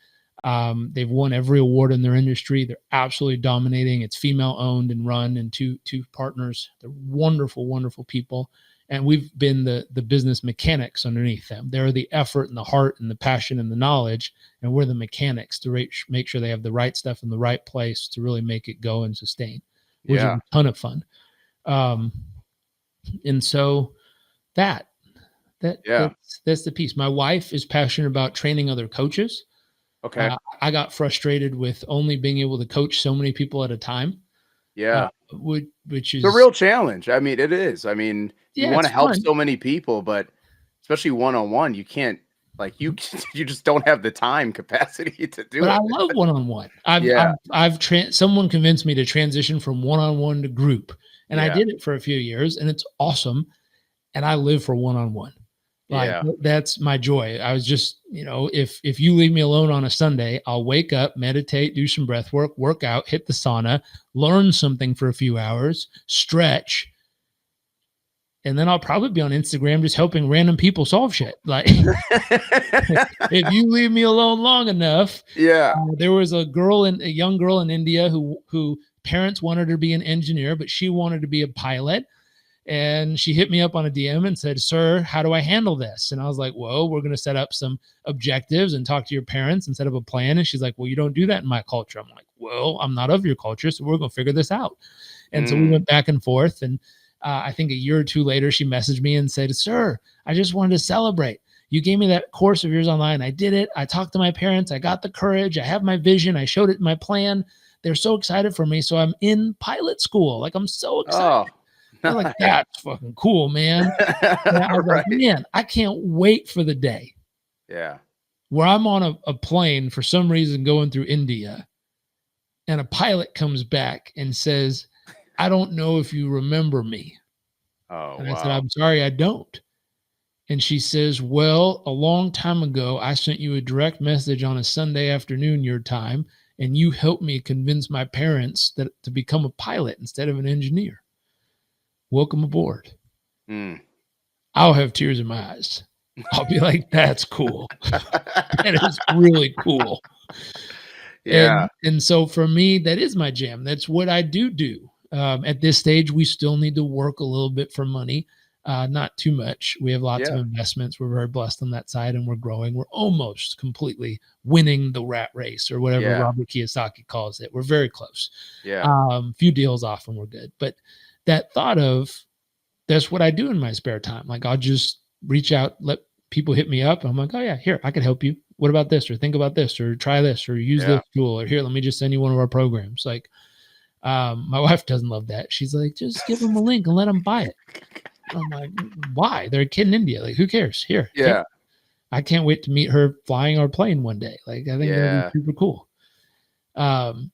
They've won every award in their industry. They're absolutely dominating. It's female owned and run, and two partners. They're wonderful, wonderful people. And we've been the business mechanics underneath them. They're the effort and the heart and the passion and the knowledge. And we're the mechanics to make sure they have the right stuff in the right place to really make it go and sustain, which is a ton of fun. And so that's the piece. My wife is passionate about training other coaches. Okay. I got frustrated with only being able to coach so many people at a time. Yeah. Which is a real challenge. I mean, it is. I mean, you want to help so many people, but especially one-on-one, you can't, like, you just don't have the time capacity to do it. But I love one-on-one. Someone convinced me to transition from one-on-one to group, and I did it for a few years, and it's awesome. And I live for one-on-one. Like that's my joy. I was just, if you leave me alone on a Sunday, I'll wake up, meditate, do some breath work out, hit the sauna, learn something for a few hours, stretch. And then I'll probably be on Instagram just helping random people solve shit. Like if you leave me alone long enough. There was a young girl in India who parents wanted her to be an engineer, but she wanted to be a pilot. And she hit me up on a DM and said, "Sir, how do I handle this?" And I was like, "Well, we're going to set up some objectives and talk to your parents and set up a plan." And she's like, "Well, you don't do that in my culture." I'm like, "Well, I'm not of your culture, so we're going to figure this out." And so we went back and forth. And I think a year or two later, she messaged me and said, "Sir, I just wanted to celebrate. You gave me that course of yours online. I did it. I talked to my parents. I got the courage. I have my vision. I showed it in my plan. They're so excited for me. So I'm in pilot school. Like, I'm so excited." Oh, I was like, "That's fucking cool, man." And I was like, "Man, I can't wait for the day Yeah. where I'm on a plane for some reason going through India, and a pilot comes back and says, 'I don't know if you remember me.'" Oh, And I said, wow. "I'm sorry, I don't." And she says, "Well, a long time ago, I sent you a direct message on a Sunday afternoon, your time, and you helped me convince my parents that to become a pilot instead of an engineer. Welcome aboard." Mm. I'll have tears in my eyes. I'll be like, "That's cool. That is really cool." Yeah. And so for me, that is my jam. That's what I do. At this stage, we still need to work a little bit for money, not too much. We have lots of Yeah. investments. We're very blessed on that side, and we're growing. We're almost completely winning the rat race, or whatever Yeah. Robert Kiyosaki calls it. We're very close. Yeah. Few deals off, and we're good. But that thought of, that's what I do in my spare time. Like, I'll just reach out, let people hit me up. I'm like, "Oh yeah, here, I could help you. What about this? Or think about this, or try this, or use Yeah. this tool, or here, let me just send you one of our programs." Like, my wife doesn't love that. She's like, "Just give them a link and let them buy it." I'm like, "Why? They're a kid in India. Like, who cares? Here, take Yeah. it." I can't wait to meet her flying our plane one day. Like, I think that'll be Yeah. super cool. Um,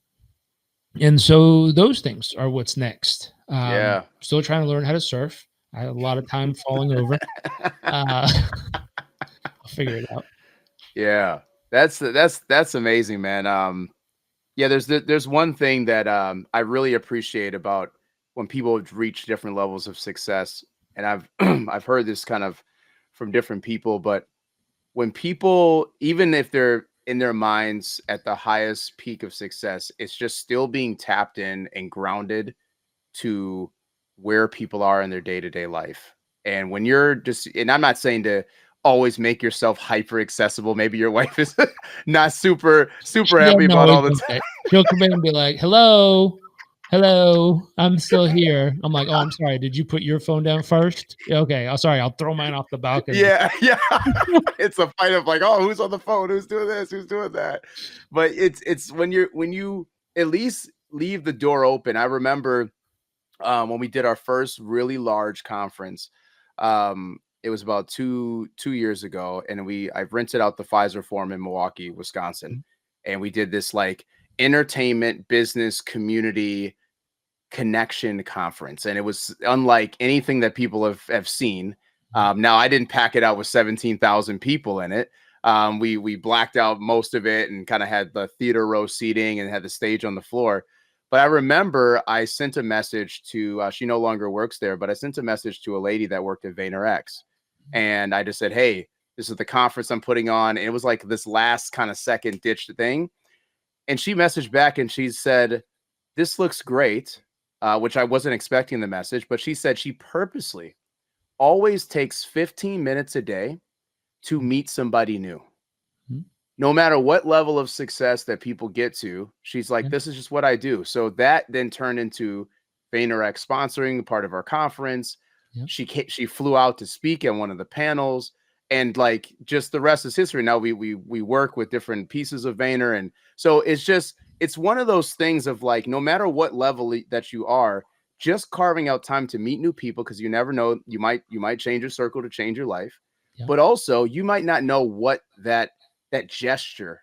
and so those things are what's next. Yeah. Still trying to learn how to surf. I had a lot of time falling over. Uh, I'll figure it out. Yeah. That's amazing, man. Yeah, there's one thing that I really appreciate about when people reach different levels of success, and I've I've heard this kind of from different people, but when people, even if they're in their minds at the highest peak of success, it's just still being tapped in and grounded to where people are in their day-to-day life. And when you're just, and I'm not saying to always make yourself hyper accessible. Maybe your wife is not super She happy doesn't about always all the think time. that. She'll come in and be like, "Hello, hello, I'm still here." I'm like, "Oh, I'm sorry. Did you put your phone down first? Yeah, okay. I'm sorry. I'll throw mine off the balcony." Yeah, yeah. It's a fight of like, oh, who's on the phone? Who's doing this? Who's doing that? But it's when you at least leave the door open. I remember when we did our first really large conference. It was about two years ago, and I rented out the Pfizer Forum in Milwaukee, Wisconsin, and we did this like entertainment business community connection conference, and it was unlike anything that people have seen. Now I didn't pack it out with 17,000 people in it. We blacked out most of it and kind of had the theater row seating and had the stage on the floor. But I remember I sent a message to she no longer works there, but I sent a message to a lady that worked at VaynerX, and I just said, "Hey, this is the conference I'm putting on." And it was like this last kind of second ditch thing, and she messaged back and she said, "This looks great," which I wasn't expecting the message, but she said she purposely always takes 15 minutes a day to meet somebody new. Mhm. No matter what level of success that people get to, she's like, Yeah, "This is just what I do." So that then turned into VaynerX sponsoring part of our conference. yeah, She flew out to speak at one of the panels, and like just the rest is history. Now we work with different pieces of Vayner, and so it's one of those things of like, no matter what level that you are, just carving out time to meet new people, because you never know, you might change your circle to change your life, yeah, but also you might not know what that gesture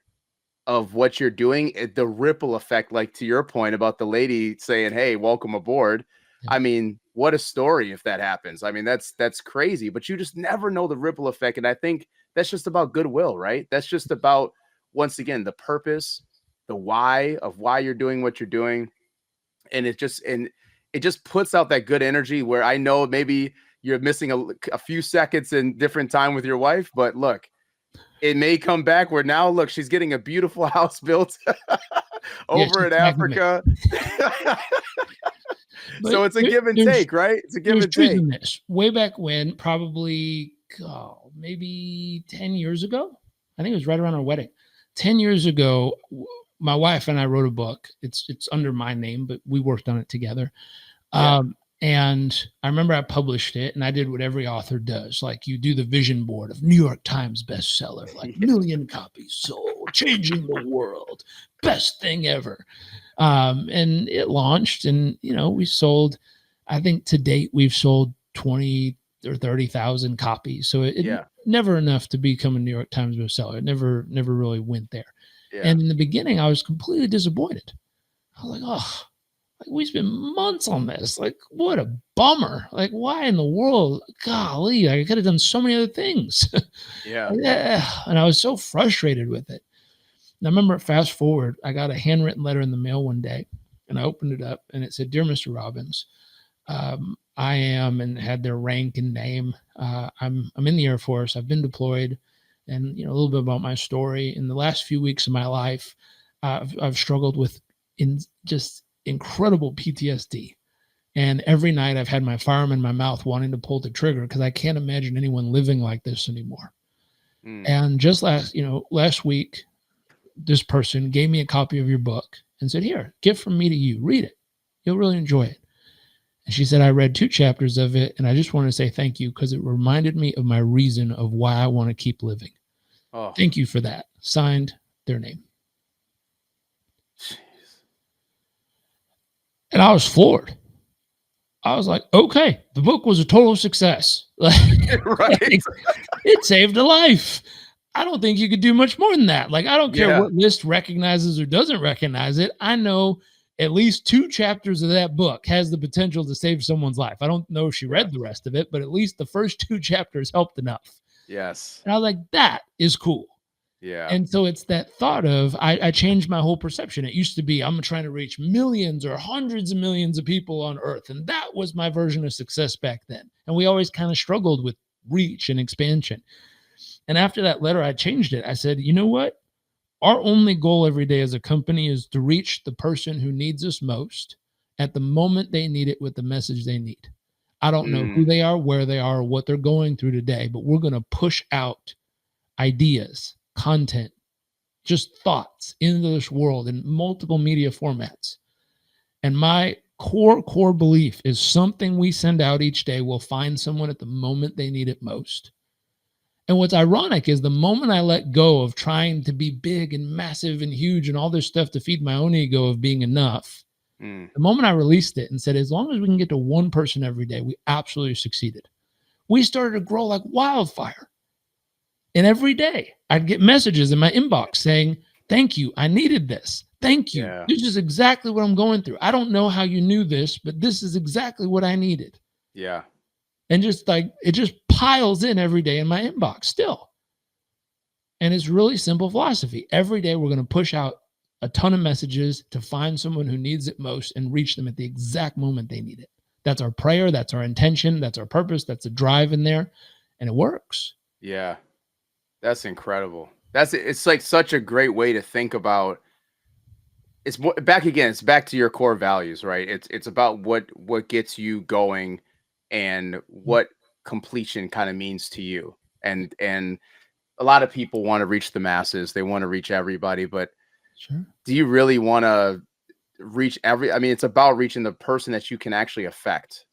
of what you're doing, the ripple effect, like to your point about the lady saying, "Hey, welcome aboard." yeah, I mean, what a story if that happens. I mean, that's crazy, but you just never know the ripple effect. And I think that's just about goodwill, right? That's just about, once again, the purpose, the why of why you're doing what you're doing. And it just puts out that good energy where I know maybe you're missing a few seconds in different time with your wife, but look, it may come back where now, look, she's getting a beautiful house built yeah. over She's in tagging me. Africa. So it's a give and take, right? It's a give there's and truth take. in this. Way back when, probably maybe 10 years ago, I think it was right around our wedding. 10 years ago, my wife and I wrote a book. It's under my name, but we worked on it together. Yeah. And I remember I published it, and I did what every author does. Like, you do the vision board of New York Times bestseller, like Yeah. million copies sold, changing the world, best thing ever. And it launched, and we sold. I think to date we've sold 20 or 30,000 copies. So it Yeah. never enough to become a New York Times bestseller. It never really went there. Yeah. And in the beginning, I was completely disappointed. I was like, oh. Like, we spent months on this. Like, what a bummer. Like, why in the world? Golly, I could have done so many other things. Yeah. And I was so frustrated with it. And I remember, fast forward, I got a handwritten letter in the mail one day, and I opened it up, and it said, "Dear Mr. Robbins, I am," and had their rank and name. I'm in the Air Force. I've been deployed, and a little bit about my story. In the last few weeks of my life, I've struggled with just incredible PTSD. And every night I've had my firearm in my mouth wanting to pull the trigger because I can't imagine anyone living like this anymore. And just last week, this person gave me a copy of your book and said, "Here, gift from me to you. Read it. You'll really enjoy it." And she said, "I read 2 chapters of it, and I just want to say thank you because it reminded me of my reason of why I want to keep living. Oh. Thank you for that." Signed, their name. Jeez. And I was floored. I was like, okay, the book was a total success. Right. It saved a life. I don't think you could do much more than that. Like, I don't care what list recognizes or doesn't recognize it. I know at least 2 chapters of that book has the potential to save someone's life. I don't know if she read the rest of it, but at least the first 2 chapters helped enough. Yes. And I was like, that is cool. Yeah. And so it's that thought of, I changed my whole perception. It used to be, I'm trying to reach millions or hundreds of millions of people on earth. And that was my version of success back then. And we always kind of struggled with reach and expansion. And after that letter, I changed it. I said, you know what? Our only goal every day as a company is to reach the person who needs us most at the moment they need it with the message they need. I don't know who they are, where they are, what they're going through today, but we're going to push out ideas, content, just thoughts into this world in multiple media formats. And my core belief is something we send out each day will find someone at the moment they need it most. And what's ironic is the moment I let go of trying to be big and massive and huge and all this stuff to feed my own ego of being enough, the moment I released it and said, as long as we can get to one person every day, we absolutely succeeded. We started to grow like wildfire. And every day I'd get messages in my inbox saying, "Thank you. I needed this. Thank you. Yeah. This is exactly what I'm going through. I don't know how you knew this, but this is exactly what I needed." Yeah. And just like, it just piles in every day in my inbox still. And it's really simple philosophy. Every day we're going to push out a ton of messages to find someone who needs it most and reach them at the exact moment they need it. That's our prayer. That's our intention. That's our purpose. That's a drive in there. And it works. Yeah. That's incredible. It's like such a great way to think about. It's back again. It's back to your core values, right? It's about what gets you going and what completion kind of means to you. And a lot of people want to reach the masses. They want to reach everybody, but do you really want to reach I mean, it's about reaching the person that you can actually affect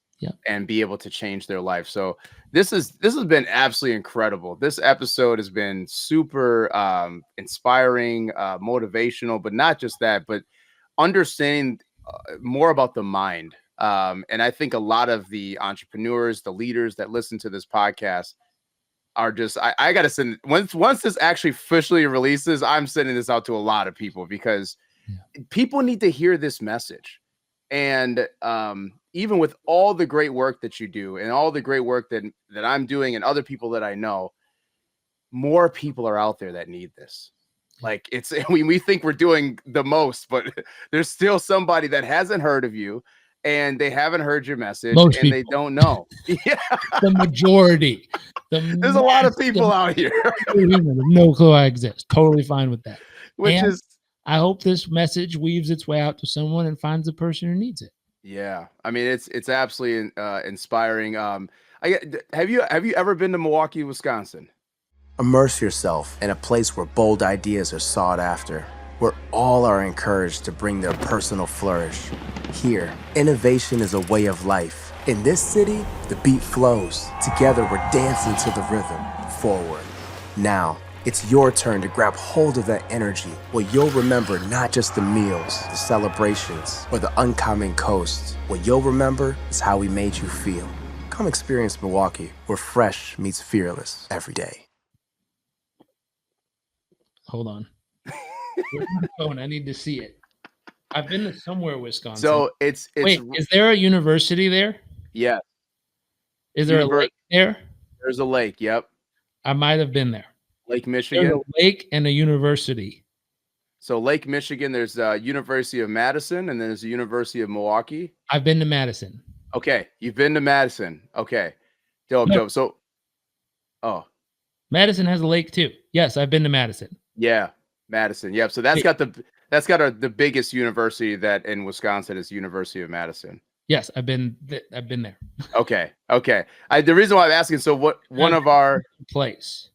and be able to change their life. So this has been absolutely incredible. This episode has been super inspiring, motivational, but not just that, but understanding more about the mind. And I think a lot of the entrepreneurs, the leaders that listen to this podcast are just, I got to send, once this actually officially releases, I'm sending this out to a lot of people because people need to hear this message. And even with all the great work that you do and all the great work that I'm doing and other people that I know, more people are out there that need this. Like we think we're doing the most, but there's still somebody that hasn't heard of you and they haven't heard your message they don't know. Yeah. The majority. There's a lot of people out here. No clue I exist. Totally fine with that. I hope this message weaves its way out to someone and finds the person who needs it. Yeah. I mean, it's absolutely inspiring. Have you ever been to Milwaukee, Wisconsin? Immerse yourself in a place where bold ideas are sought after, where all are encouraged to bring their personal flourish. Here, innovation is a way of life. In this city, the beat flows. Together, we're dancing to the rhythm. Forward. Now, it's your turn to grab hold of that energy, where you'll remember not just the meals, the celebrations, or the uncommon coast. What you'll remember is how we made you feel. Come experience Milwaukee, where fresh meets fearless every day. Hold on. Where's my phone? I need to see it. I've been to somewhere, Wisconsin. So it's Wait, is there a university there? Yeah. Is there a lake there? There's a lake. Yep. I might have been there. Lake Michigan. There's a lake and a university. So Lake Michigan, there's University of Madison, and then there's the University of Milwaukee. I've been to Madison. Okay, you've been to Madison. Okay, dope. So, Madison has a lake too. Yes, I've been to Madison. Yeah, Madison. Yep. So that's got the biggest university that in Wisconsin is University of Madison. Yes, I've been there. Okay. The reason why I'm asking, so one of our place.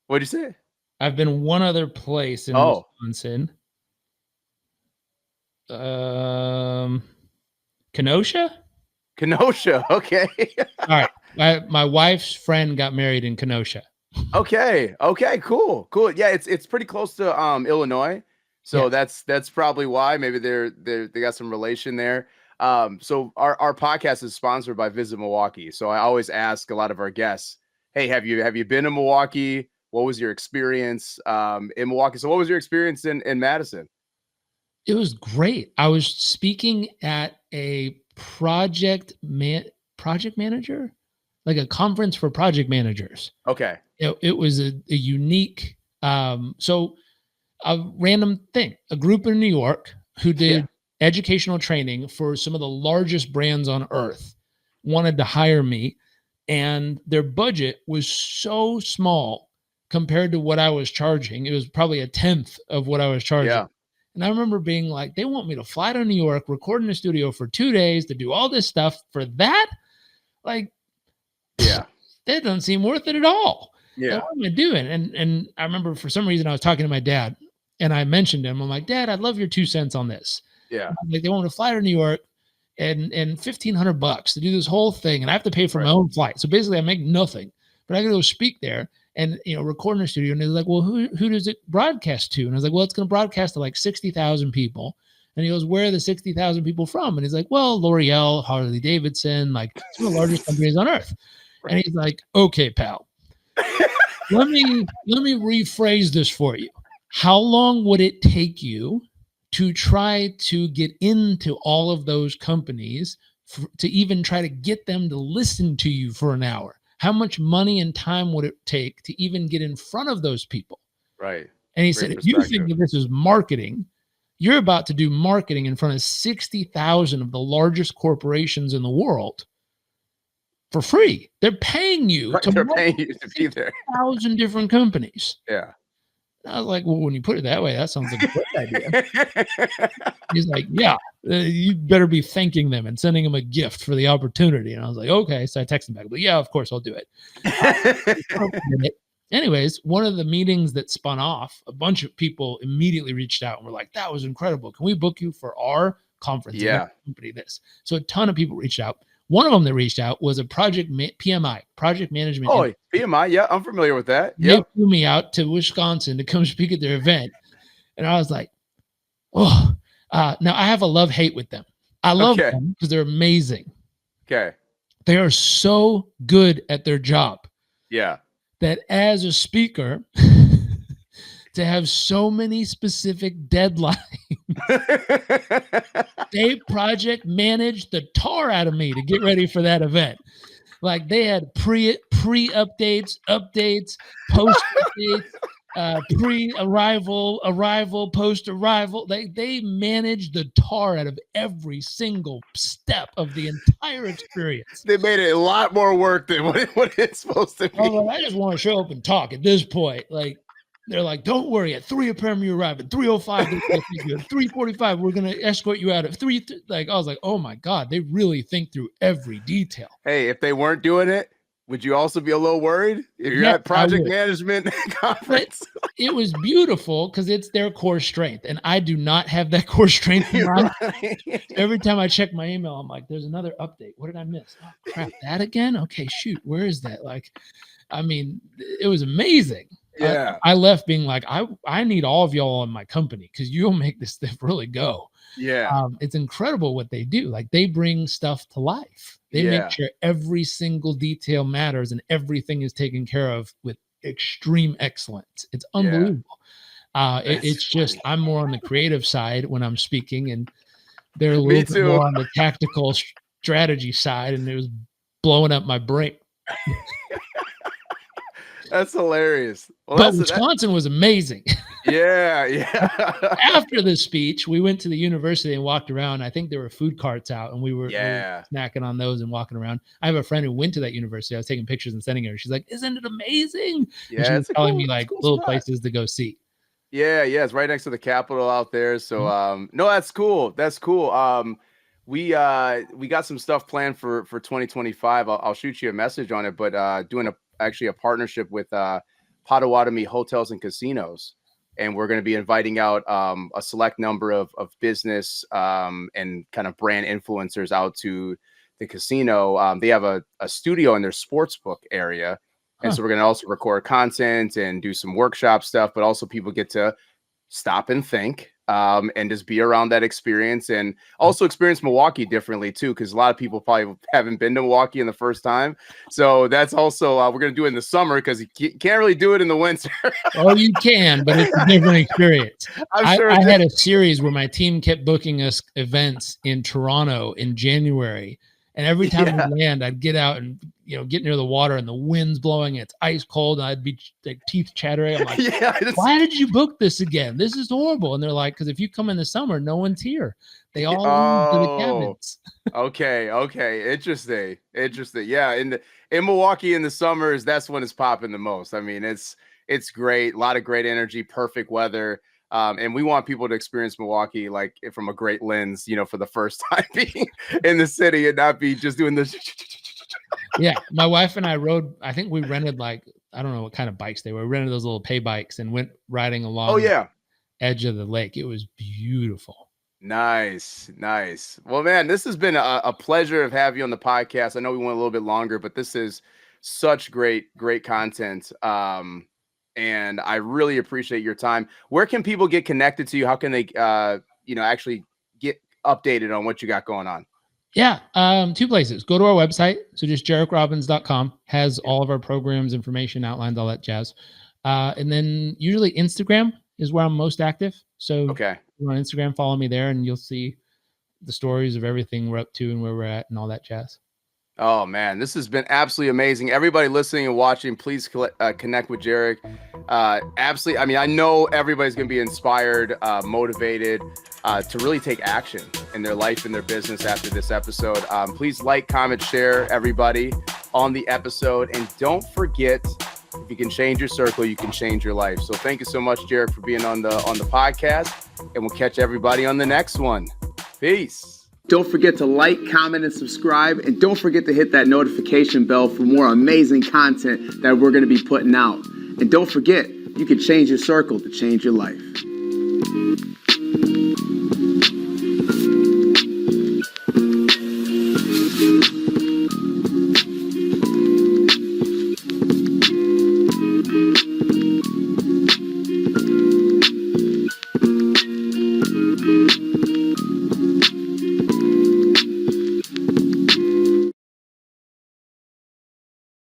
What'd you say? I've been one other place in Wisconsin. Kenosha. Okay. All right. My wife's friend got married in Kenosha. Okay. Cool. Yeah, it's pretty close to Illinois, so that's probably why. Maybe they got some relation there. So our podcast is sponsored by Visit Milwaukee. So I always ask a lot of our guests, hey, have you been to Milwaukee? What was your experience in Milwaukee? So what was your experience in Madison? It was great. I was speaking at a project manager, like a conference for project managers. Okay. It was a unique, so a random thing, a group in New York who did educational training for some of the largest brands on earth wanted to hire me, and their budget was so small compared to what I was charging. It was probably a tenth of what I was charging. Yeah. And I remember being like, they want me to fly to New York, record in a studio for 2 days to do all this stuff for that? Like, yeah, that doesn't seem worth it at all. Yeah. Like, what am I doing? And I remember for some reason I was talking to my dad and I mentioned him. I'm like, Dad, I'd love your 2 cents on this. Yeah. Like, they want me to fly to New York and $1,500 to do this whole thing. And I have to pay for my own flight. So basically I make nothing, but I got to go speak there and, record in a studio. And they're like, well, who does it broadcast to? And I was like, well, it's going to broadcast to like 60,000 people. And he goes, where are the 60,000 people from? And he's like, well, L'Oreal, Harley Davidson, like some of the largest companies on earth. Right. And he's like, okay, pal, let me rephrase this for you. How long would it take you to try to get into all of those companies to even try to get them to listen to you for an hour? How much money and time would it take to even get in front of those people? Right. And he said, if you think that this is marketing, you're about to do marketing in front of 60,000 of the largest corporations in the world for free. They're paying you to be there. 1,000 different companies. Yeah. And I was like, well, when you put it that way, that sounds like a great idea. He's like, yeah, you better be thanking them and sending them a gift for the opportunity. And I was like, okay. So I texted him back, but yeah, of course I'll do it. Anyways, one of the meetings that spun off, a bunch of people immediately reached out and were like, that was incredible. Can we book you for our conference? Yeah. Company this. So a ton of people reached out. One of them that reached out was a PMI, project management. Oh, PMI. Yeah, I'm familiar with that. Yeah. They flew me out to Wisconsin to come speak at their event. And I was like, oh, now I have a love-hate with them. I love them because they're amazing. Okay. They are so good at their job. Yeah. That as a speaker, to have so many specific deadlines, they project managed the tar out of me to get ready for that event. Like they had pre-updates, post-updates, pre-arrival, post-arrival. They managed the tar out of every single step of the entire experience. They made it a lot more work than what it's supposed to be. I just want to show up and talk at this point. Like, They're like, don't worry, at 3 p.m. you arrive, at 3:05, at 3:45, we're going to escort you out at 3. Like, I was like, oh my God, they really think through every detail. Hey, if they weren't doing it, would you also be a little worried if you're at project management conference? But it was beautiful because it's their core strength. And I do not have that core strength in mind. Right. So every time I check my email, I'm like, there's another update. What did I miss? Oh, crap, that again? Okay, shoot, where is that? Like, I mean, it was amazing. Yeah. I left being like, I need all of y'all in my company because you'll make this stuff really go. Yeah. It's incredible what they do. Like, they bring stuff to life. They make sure every single detail matters and everything is taken care of with extreme excellence. It's unbelievable. It's just, I'm more on the creative side when I'm speaking, and they're a little bit more on the tactical strategy side, and it was blowing up my brain. That's hilarious. Well, but Wisconsin was amazing. Yeah. After the speech, we went to the university and walked around. I think there were food carts out, and we were snacking on those and walking around. I have a friend who went to that university. I was taking pictures and sending her. She's like, "Isn't it amazing?" Yeah, and she was telling me like little places to go see. Yeah, it's right next to the Capitol out there. So no, that's cool. That's cool. We got some stuff planned for 2025. I'll shoot you a message on it, but doing actually a partnership with Potawatomi Hotels and Casinos, and we're going to be inviting out a select number of business and kind of brand influencers out to the casino. They have a studio in their sportsbook area, and so we're going to also record content and do some workshop stuff, but also people get to stop and think and just be around that experience, and also experience Milwaukee differently too, because a lot of people probably haven't been to Milwaukee in the first time. So that's also we're going to do it in the summer because you can't really do it in the winter. Oh, you can, but it's a different experience. I'm sure I had a series where my team kept booking us events in Toronto in January, and every time we land, I'd get out and get near the water, and the wind's blowing, it's ice cold, and I'd be like teeth chattering. I'm like, why did you book this again? This is horrible. And they're like, because if you come in the summer, no one's here. They all leave to the cabins. Okay. Interesting. Yeah. In Milwaukee in the summers, that's when it's popping the most. I mean, it's great. A lot of great energy, perfect weather. And we want people to experience Milwaukee like from a great lens, for the first time being in the city and not be just doing this. Yeah, my wife and I rode. I think we rented I don't know what kind of bikes they were. We rented those little pay bikes and went riding along the edge of the lake. It was beautiful. Nice. Well, man, this has been a pleasure of having you on the podcast. I know we went a little bit longer, but this is such great content. And I really appreciate your time. Where can people get connected to you? How can they, actually get updated on what you got going on? Yeah, 2 places. Go to our website. So just JarekRobbins.com has all of our programs, information, outlines, all that jazz. And then usually Instagram is where I'm most active. So if you're on Instagram, follow me there, and you'll see the stories of everything we're up to and where we're at and all that jazz. Oh, man, this has been absolutely amazing. Everybody listening and watching, please connect with Jairek. Absolutely. I mean, I know everybody's going to be inspired, motivated to really take action in their life and their business after this episode. Please like, comment, share, everybody, on the episode. And don't forget, if you can change your circle, you can change your life. So thank you so much, Jairek, for being on the podcast. And we'll catch everybody on the next one. Peace. Don't forget to like, comment, and subscribe. And don't forget to hit that notification bell for more amazing content that we're going to be putting out. And don't forget, you can change your circle to change your life.